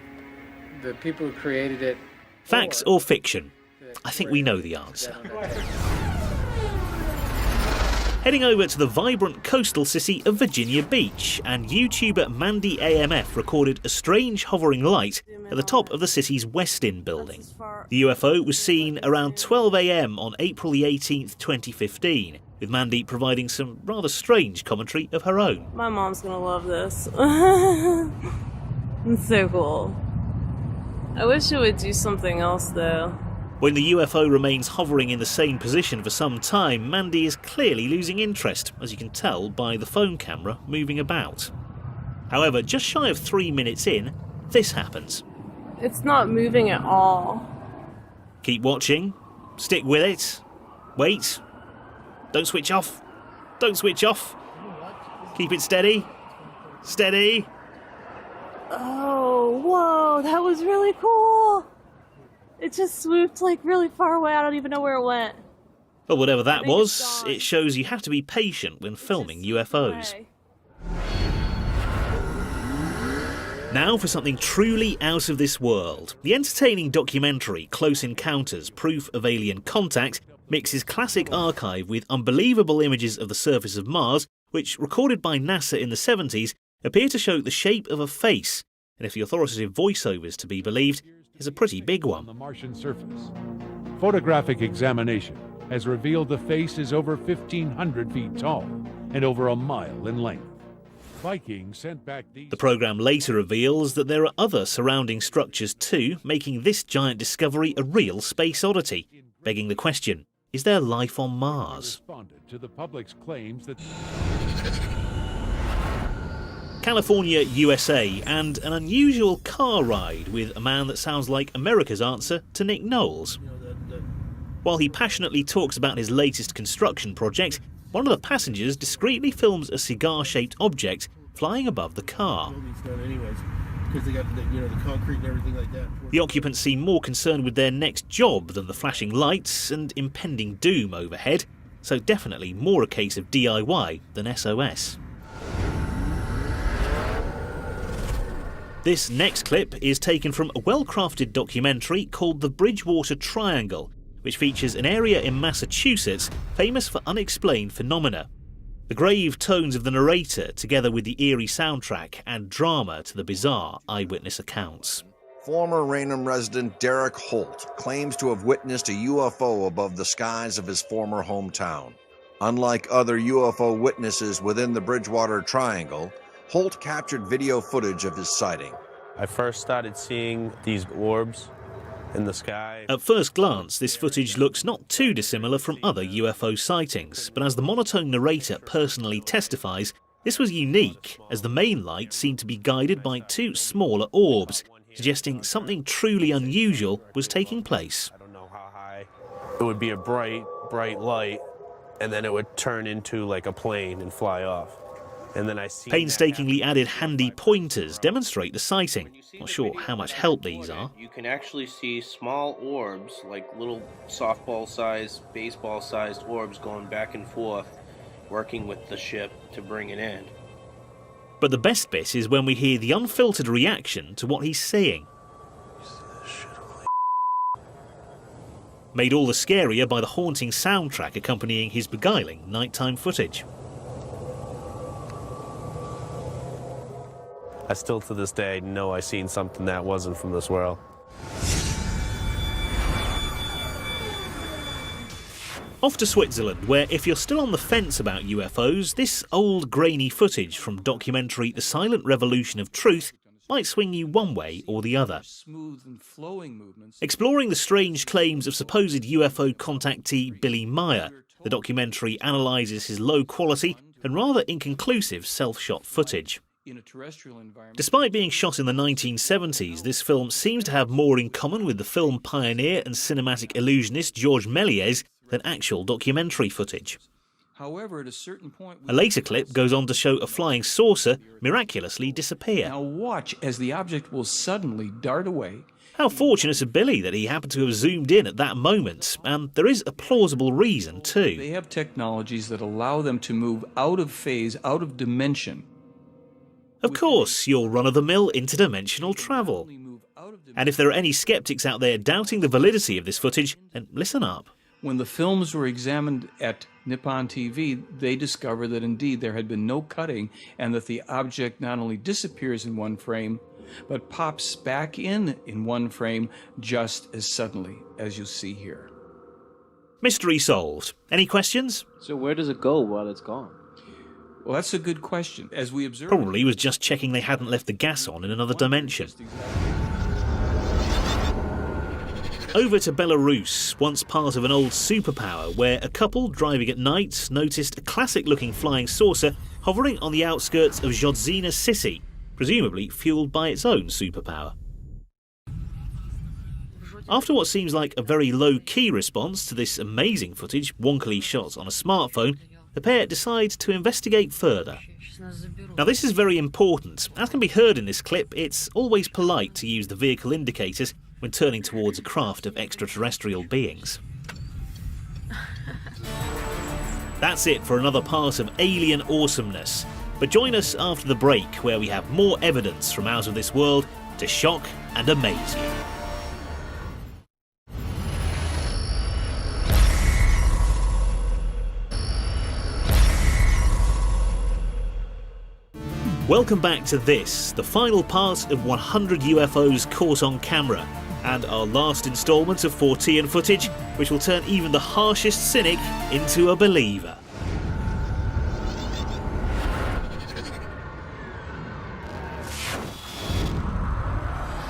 the people who created it. Facts or fiction? I think we know the answer. Heading over to the vibrant coastal city of Virginia Beach, and YouTuber Mandy AMF recorded a strange hovering light at the top of the city's Westin building. The UFO was seen around 12 AM on April the 18th, 2015, with Mandy providing some rather strange commentary of her own. My mom's gonna love this. It's so cool. I wish it would do something else though. When the UFO remains hovering in the same position for some time, Mandy is clearly losing interest, as you can tell by the phone camera moving about. However, just shy of 3 minutes in, this happens. It's not moving at all. Keep watching. Stick with it. Wait. Don't switch off. Don't switch off. Keep it steady. Steady. Oh, whoa, that was really cool. It just swooped like really far away. I don't even know where it went. But whatever that was, it shows you have to be patient when filming UFOs. Now for something truly out of this world. The entertaining documentary Close Encounters, Proof of Alien Contact mixes classic archive with unbelievable images of the surface of Mars, which, recorded by NASA in the 70s, appear to show the shape of a face, and if the authoritative voiceovers to be believed, is a pretty big one. The Martian surface. Photographic examination has revealed the face is over 1,500 feet tall and over a mile in length. Vikings sent back these... The programme later reveals that there are other surrounding structures too, making this giant discovery a real space oddity, begging the question, is there life on Mars? Responded to the public's claims that... California, USA, and an unusual car ride with a man that sounds like America's answer to Nick Knowles. While he passionately talks about his latest construction project, one of the passengers discreetly films a cigar-shaped object flying above the car. The occupants seem more concerned with their next job than the flashing lights and impending doom overhead, so definitely more a case of DIY than SOS. This next clip is taken from a well-crafted documentary called The Bridgewater Triangle, which features an area in Massachusetts famous for unexplained phenomena. The grave tones of the narrator, together with the eerie soundtrack, add drama to the bizarre eyewitness accounts. Former Raynham resident Derek Holt claims to have witnessed a UFO above the skies of his former hometown. Unlike other UFO witnesses within the Bridgewater Triangle, Holt captured video footage of his sighting. I first started seeing these orbs in the sky. At first glance, this footage looks not too dissimilar from other UFO sightings, but as the monotone narrator personally testifies, this was unique, as the main light seemed to be guided by two smaller orbs, suggesting something truly unusual was taking place. I don't know how high. It would be a bright light, and then it would turn into like a plane and fly off. And then I see painstakingly added handy pointers demonstrate the sighting. Not sure how much help these are. You can actually see small orbs, like little softball-sized, baseball-sized orbs going back and forth, working with the ship to bring it in. But the best bit is when we hear the unfiltered reaction to what he's seeing. Made all the scarier by the haunting soundtrack accompanying his beguiling nighttime footage. I still to this day know I seen something that wasn't from this world. Off to Switzerland, where if you're still on the fence about UFOs, this old grainy footage from documentary The Silent Revolution of Truth might swing you one way or the other. Smooth and flowing movements. Exploring the strange claims of supposed UFO contactee Billy Meyer, the documentary analyses his low-quality and rather inconclusive self-shot footage. In a terrestrial environment. Despite being shot in the 1970s, this film seems to have more in common with the film pioneer and cinematic illusionist Georges Méliès than actual documentary footage. However, at a certain point, A later clip goes on to show a flying saucer miraculously disappear. Now watch as the object will suddenly dart away. How fortunate of Billy that he happened to have zoomed in at that moment, and there is a plausible reason too. They have technologies that allow them to move out of phase, out of dimension. Of course, your run-of-the-mill interdimensional travel. And if there are any skeptics out there doubting the validity of this footage, then listen up. When the films were examined at Nippon TV, they discovered that indeed there had been no cutting and that the object not only disappears in one frame, but pops back in one frame just as suddenly as you see here. Mystery solved. Any questions? So where does it go while it's gone? Well, that's a good question. As we observe, Probably was just checking they hadn't left the gas on in another dimension. Over to Belarus, once part of an old superpower, where a couple driving at night noticed a classic-looking flying saucer hovering on the outskirts of Zhodzina city, presumably fueled by its own superpower. After what seems like a very low-key response to this amazing footage, wonkily shot on a smartphone, the pair decide to investigate further. Now this is very important. As can be heard in this clip, it's always polite to use the vehicle indicators when turning towards a craft of extraterrestrial beings. That's it for another part of Alien Awesomeness. But join us after the break, where we have more evidence from out of this world to shock and amaze you. Welcome back to this, the final part of 100 UFOs caught on camera, and our last instalment of 4TN footage, which will turn even the harshest cynic into a believer.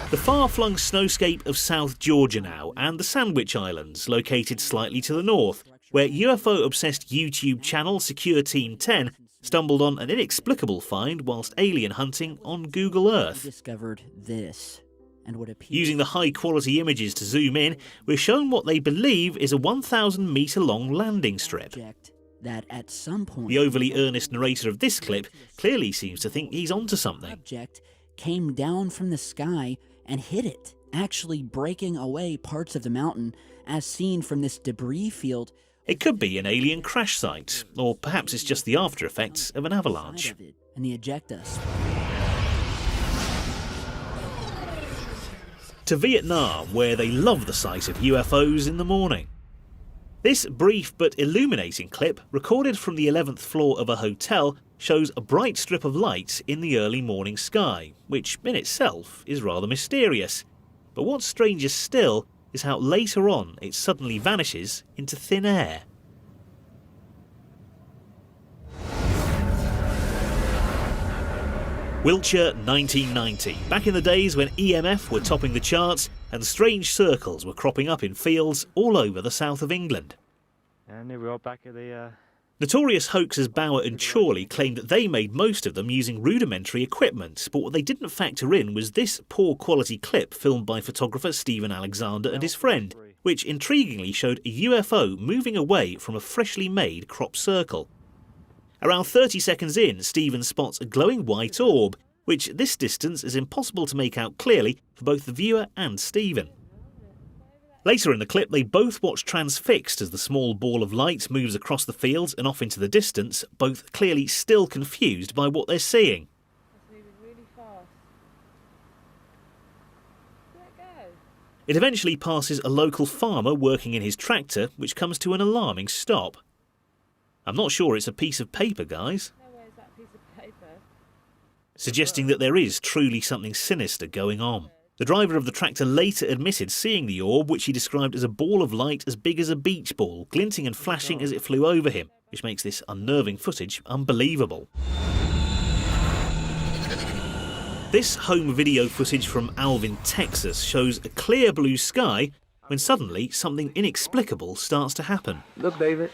The far-flung snowscape of South Georgia now, and the Sandwich Islands, located slightly to the north, where UFO-obsessed YouTube channel Secure Team 10 stumbled on an inexplicable find whilst alien hunting on Google Earth. Discovered this, and what appears... Using the high-quality images to zoom in, we're shown what they believe is a 1,000-metre-long landing strip. That at some point... The overly earnest narrator of this clip clearly seems to think he's onto something. Object came down from the sky and hit it, actually breaking away parts of the mountain, as seen from this debris field. It could be an alien crash site, or perhaps it's just the after effects of an avalanche. And the ejecta. To Vietnam, where they love the sight of UFOs in the morning. This brief but illuminating clip, recorded from the 11th floor of a hotel, shows a bright strip of light in the early morning sky, which in itself is rather mysterious. But what's stranger still is how later on it suddenly vanishes into thin air. Wiltshire, 1990, back in the days when EMF were topping the charts and strange circles were cropping up in fields all over the south of England. And here we are back at the... Notorious hoaxers Bauer and Chorley claimed that they made most of them using rudimentary equipment, but what they didn't factor in was this poor quality clip filmed by photographer Stephen Alexander and his friend, which intriguingly showed a UFO moving away from a freshly made crop circle. Around 30 seconds in, Stephen spots a glowing white orb, which at this distance is impossible to make out clearly for both the viewer and Stephen. Later in the clip, they both watch transfixed as the small ball of light moves across the fields and off into the distance, both clearly still confused by what they're seeing. It eventually passes a local farmer working in his tractor, which comes to an alarming stop. I'm not sure it's a piece of paper, guys. Suggesting that there is truly something sinister going on. The driver of the tractor later admitted seeing the orb, which he described as a ball of light as big as a beach ball, glinting and flashing as it flew over him, which makes this unnerving footage unbelievable. This home video footage from Alvin, Texas shows a clear blue sky when suddenly something inexplicable starts to happen. Look, David.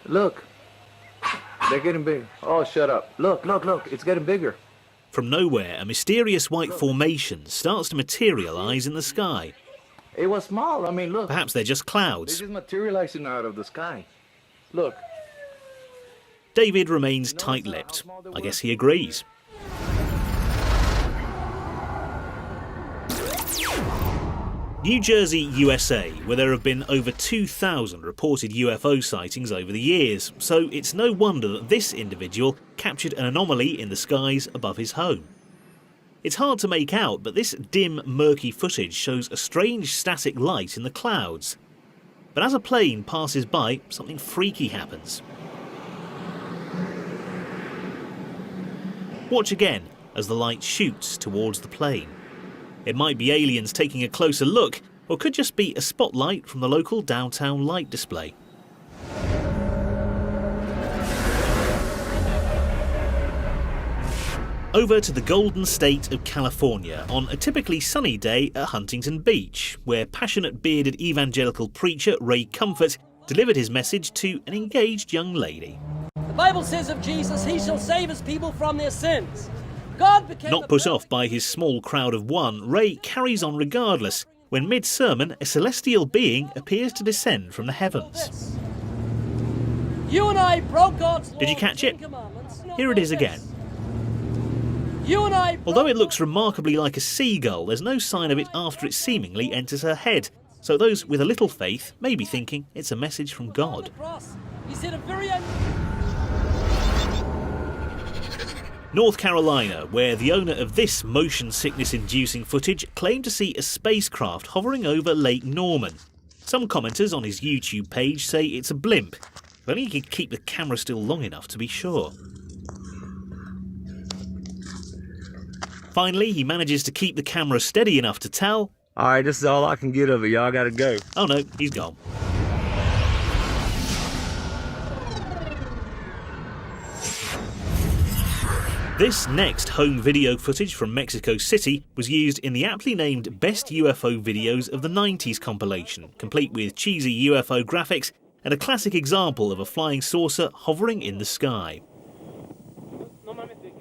Look. They're getting big. Oh, shut up. Look, look, look. It's getting bigger. From nowhere, a mysterious white formation starts to materialize in the sky. It was small. I mean, look. Perhaps they're just clouds. They're just materializing out of the sky. Look. David remains tight-lipped. I guess he agrees. New Jersey, USA, where there have been over 2,000 reported UFO sightings over the years, so it's no wonder that this individual captured an anomaly in the skies above his home. It's hard to make out, but this dim, murky footage shows a strange static light in the clouds. But as a plane passes by, something freaky happens. Watch again as the light shoots towards the plane. It might be aliens taking a closer look, or could just be a spotlight from the local downtown light display. Over to the Golden State of California on a typically sunny day at Huntington Beach, where passionate bearded evangelical preacher Ray Comfort delivered his message to an engaged young lady. The Bible says of Jesus, he shall save his people from their sins. God became Not put off by his small crowd of one, Ray carries on regardless when mid-sermon a celestial being appears to descend from the heavens. You and I broke God's law. Did you catch it? Here it is again. You and I Although it looks remarkably like a seagull, there's no sign of it after it seemingly enters her head. So those with a little faith may be thinking it's a message from God. He said a very North Carolina, where the owner of this motion sickness-inducing footage claimed to see a spacecraft hovering over Lake Norman. Some commenters on his YouTube page say it's a blimp. If only he could keep the camera still long enough to be sure. Finally, he manages to keep the camera steady enough to tell... Alright, this is all I can get of it. Y'all gotta go. Oh no, he's gone. This next home video footage from Mexico City was used in the aptly named Best UFO Videos of the 90s compilation, complete with cheesy UFO graphics and a classic example of a flying saucer hovering in the sky.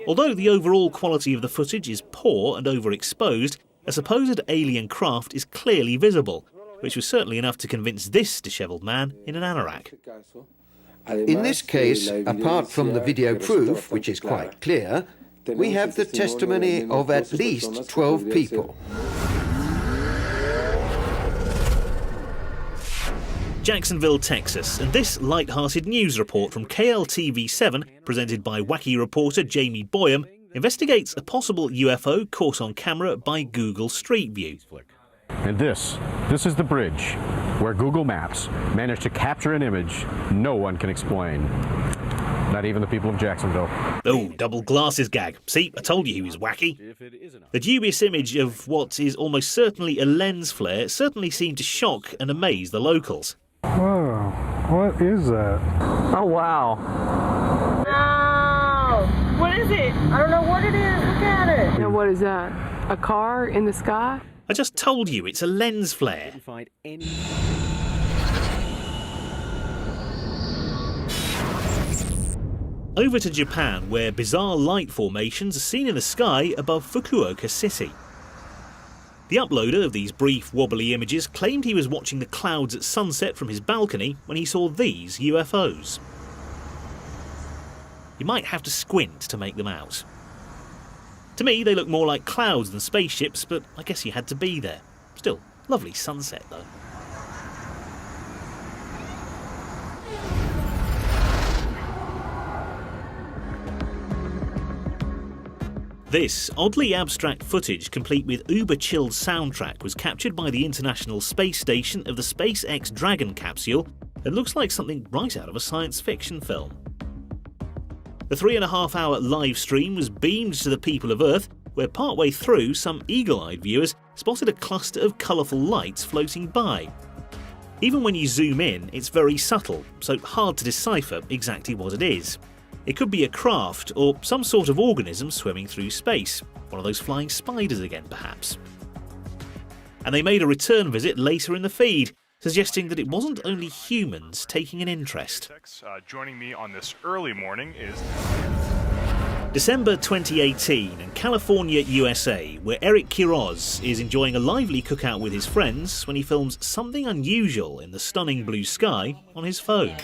Although the overall quality of the footage is poor and overexposed, a supposed alien craft is clearly visible, which was certainly enough to convince this dishevelled man in an anorak. In this case, apart from the video proof, which is quite clear, we have the testimony of at least 12 people. Jacksonville, Texas, and this light-hearted news report from KLTV7, presented by wacky reporter Jamie Boyum, investigates a possible UFO caught on camera by Google Street View. And this is the bridge where Google Maps managed to capture an image no one can explain. Not even the people of Jacksonville. Oh, double glasses gag. See, I told you he was wacky. The dubious image of what is almost certainly a lens flare certainly seemed to shock and amaze the locals. Whoa, what is that? Oh, wow. No! What is it? I don't know what it is. Look at it. Now, what is that? A car in the sky? I just told you it's a lens flare. Over to Japan, where bizarre light formations are seen in the sky above Fukuoka City. The uploader of these brief wobbly images claimed he was watching the clouds at sunset from his balcony when he saw these UFOs. You might have to squint to make them out. To me, they look more like clouds than spaceships, but I guess you had to be there. Still, lovely sunset though. This oddly abstract footage, complete with uber-chilled soundtrack, was captured by the International Space Station of the SpaceX Dragon capsule and looks like something right out of a science fiction film. The 3.5-hour live stream was beamed to the people of Earth, where partway through some eagle-eyed viewers spotted a cluster of colourful lights floating by. Even when you zoom in, it's very subtle, so hard to decipher exactly what it is. It could be a craft or some sort of organism swimming through space. One of those flying spiders again, perhaps. And they made a return visit later in the feed, suggesting that it wasn't only humans taking an interest. Joining me on this early morning is December 2018 in California, USA, where Eric Quiroz is enjoying a lively cookout with his friends when he films something unusual in the stunning blue sky on his phone.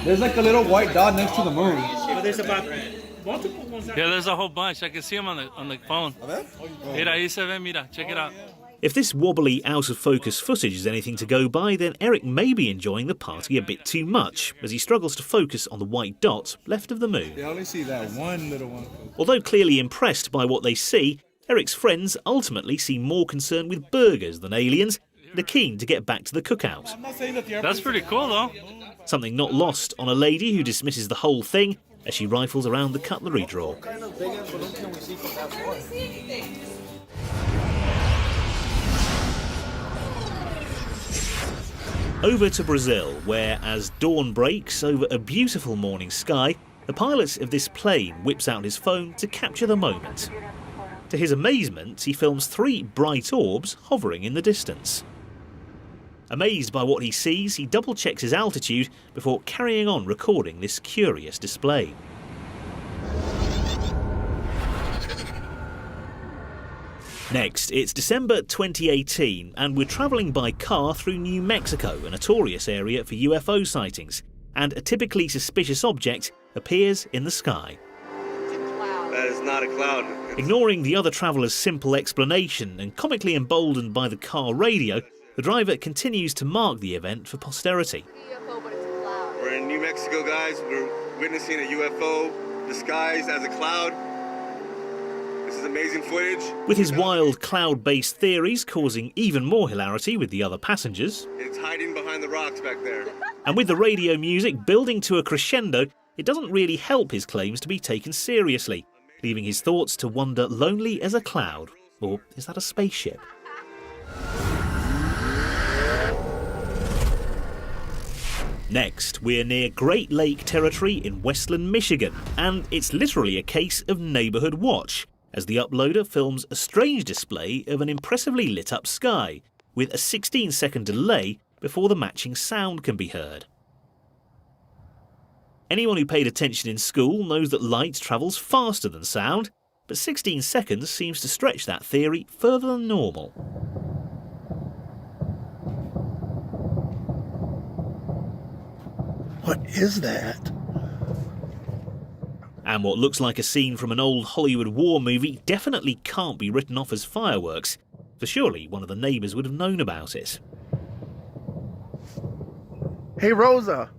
There's like a little white dot next to the moon. But there's about multiple ones. Yeah, there's a whole bunch. I can see them on the phone. Mira, ahí se ve, mira, check it out. If this wobbly, out-of-focus footage is anything to go by, then Eric may be enjoying the party a bit too much, as he struggles to focus on the white dot left of the moon. They only see that one little one. Although clearly impressed by what they see, Eric's friends ultimately seem more concerned with burgers than aliens and are keen to get back to the cookout. That's pretty cool, though. Something not lost on a lady who dismisses the whole thing as she rifles around the cutlery drawer. Over to Brazil, where as dawn breaks over a beautiful morning sky, the pilot of this plane whips out his phone to capture the moment. To his amazement, he films 3 bright orbs hovering in the distance. Amazed by what he sees, he double-checks his altitude before carrying on recording this curious display. Next, it's December 2018 and we're travelling by car through New Mexico, a notorious area for UFO sightings, and a typically suspicious object appears in the sky. That is not a cloud. Ignoring the other travellers' simple explanation and comically emboldened by the car radio, the driver continues to mark the event for posterity. We're in New Mexico, guys. We're witnessing a UFO disguised as a cloud. This is amazing footage. With his wild cloud-based theories causing even more hilarity with the other passengers. It's hiding behind the rocks back there. And with the radio music building to a crescendo, it doesn't really help his claims to be taken seriously, leaving his thoughts to wander lonely as a cloud. Or is that a spaceship? Next, we're near Great Lake territory in Westland, Michigan, and it's literally a case of neighbourhood watch, as the uploader films a strange display of an impressively lit up sky, with a 16-second delay before the matching sound can be heard. Anyone who paid attention in school knows that light travels faster than sound, but 16 seconds seems to stretch that theory further than normal. What is that? And what looks like a scene from an old Hollywood war movie definitely can't be written off as fireworks, for surely one of the neighbours would have known about it. Hey, Rosa.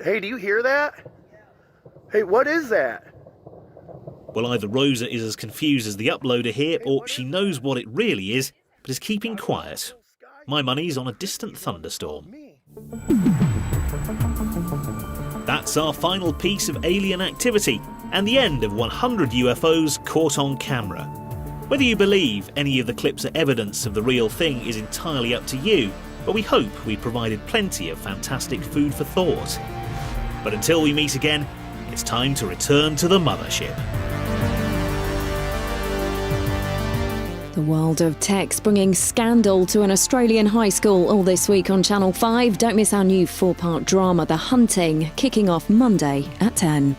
Hey, do you hear that? Hey, what is that? Well, either Rosa is as confused as the uploader here, or she knows what it really is, but is keeping quiet. My money's on a distant thunderstorm. That's our final piece of alien activity, and the end of 100 UFOs caught on camera. Whether you believe any of the clips are evidence of the real thing is entirely up to you, but we hope we provided plenty of fantastic food for thought. But until we meet again, it's time to return to the mothership. The world of tech's bringing scandal to an Australian high school all this week on Channel 5. Don't miss our new 4-part drama, The Hunting, kicking off Monday at 10.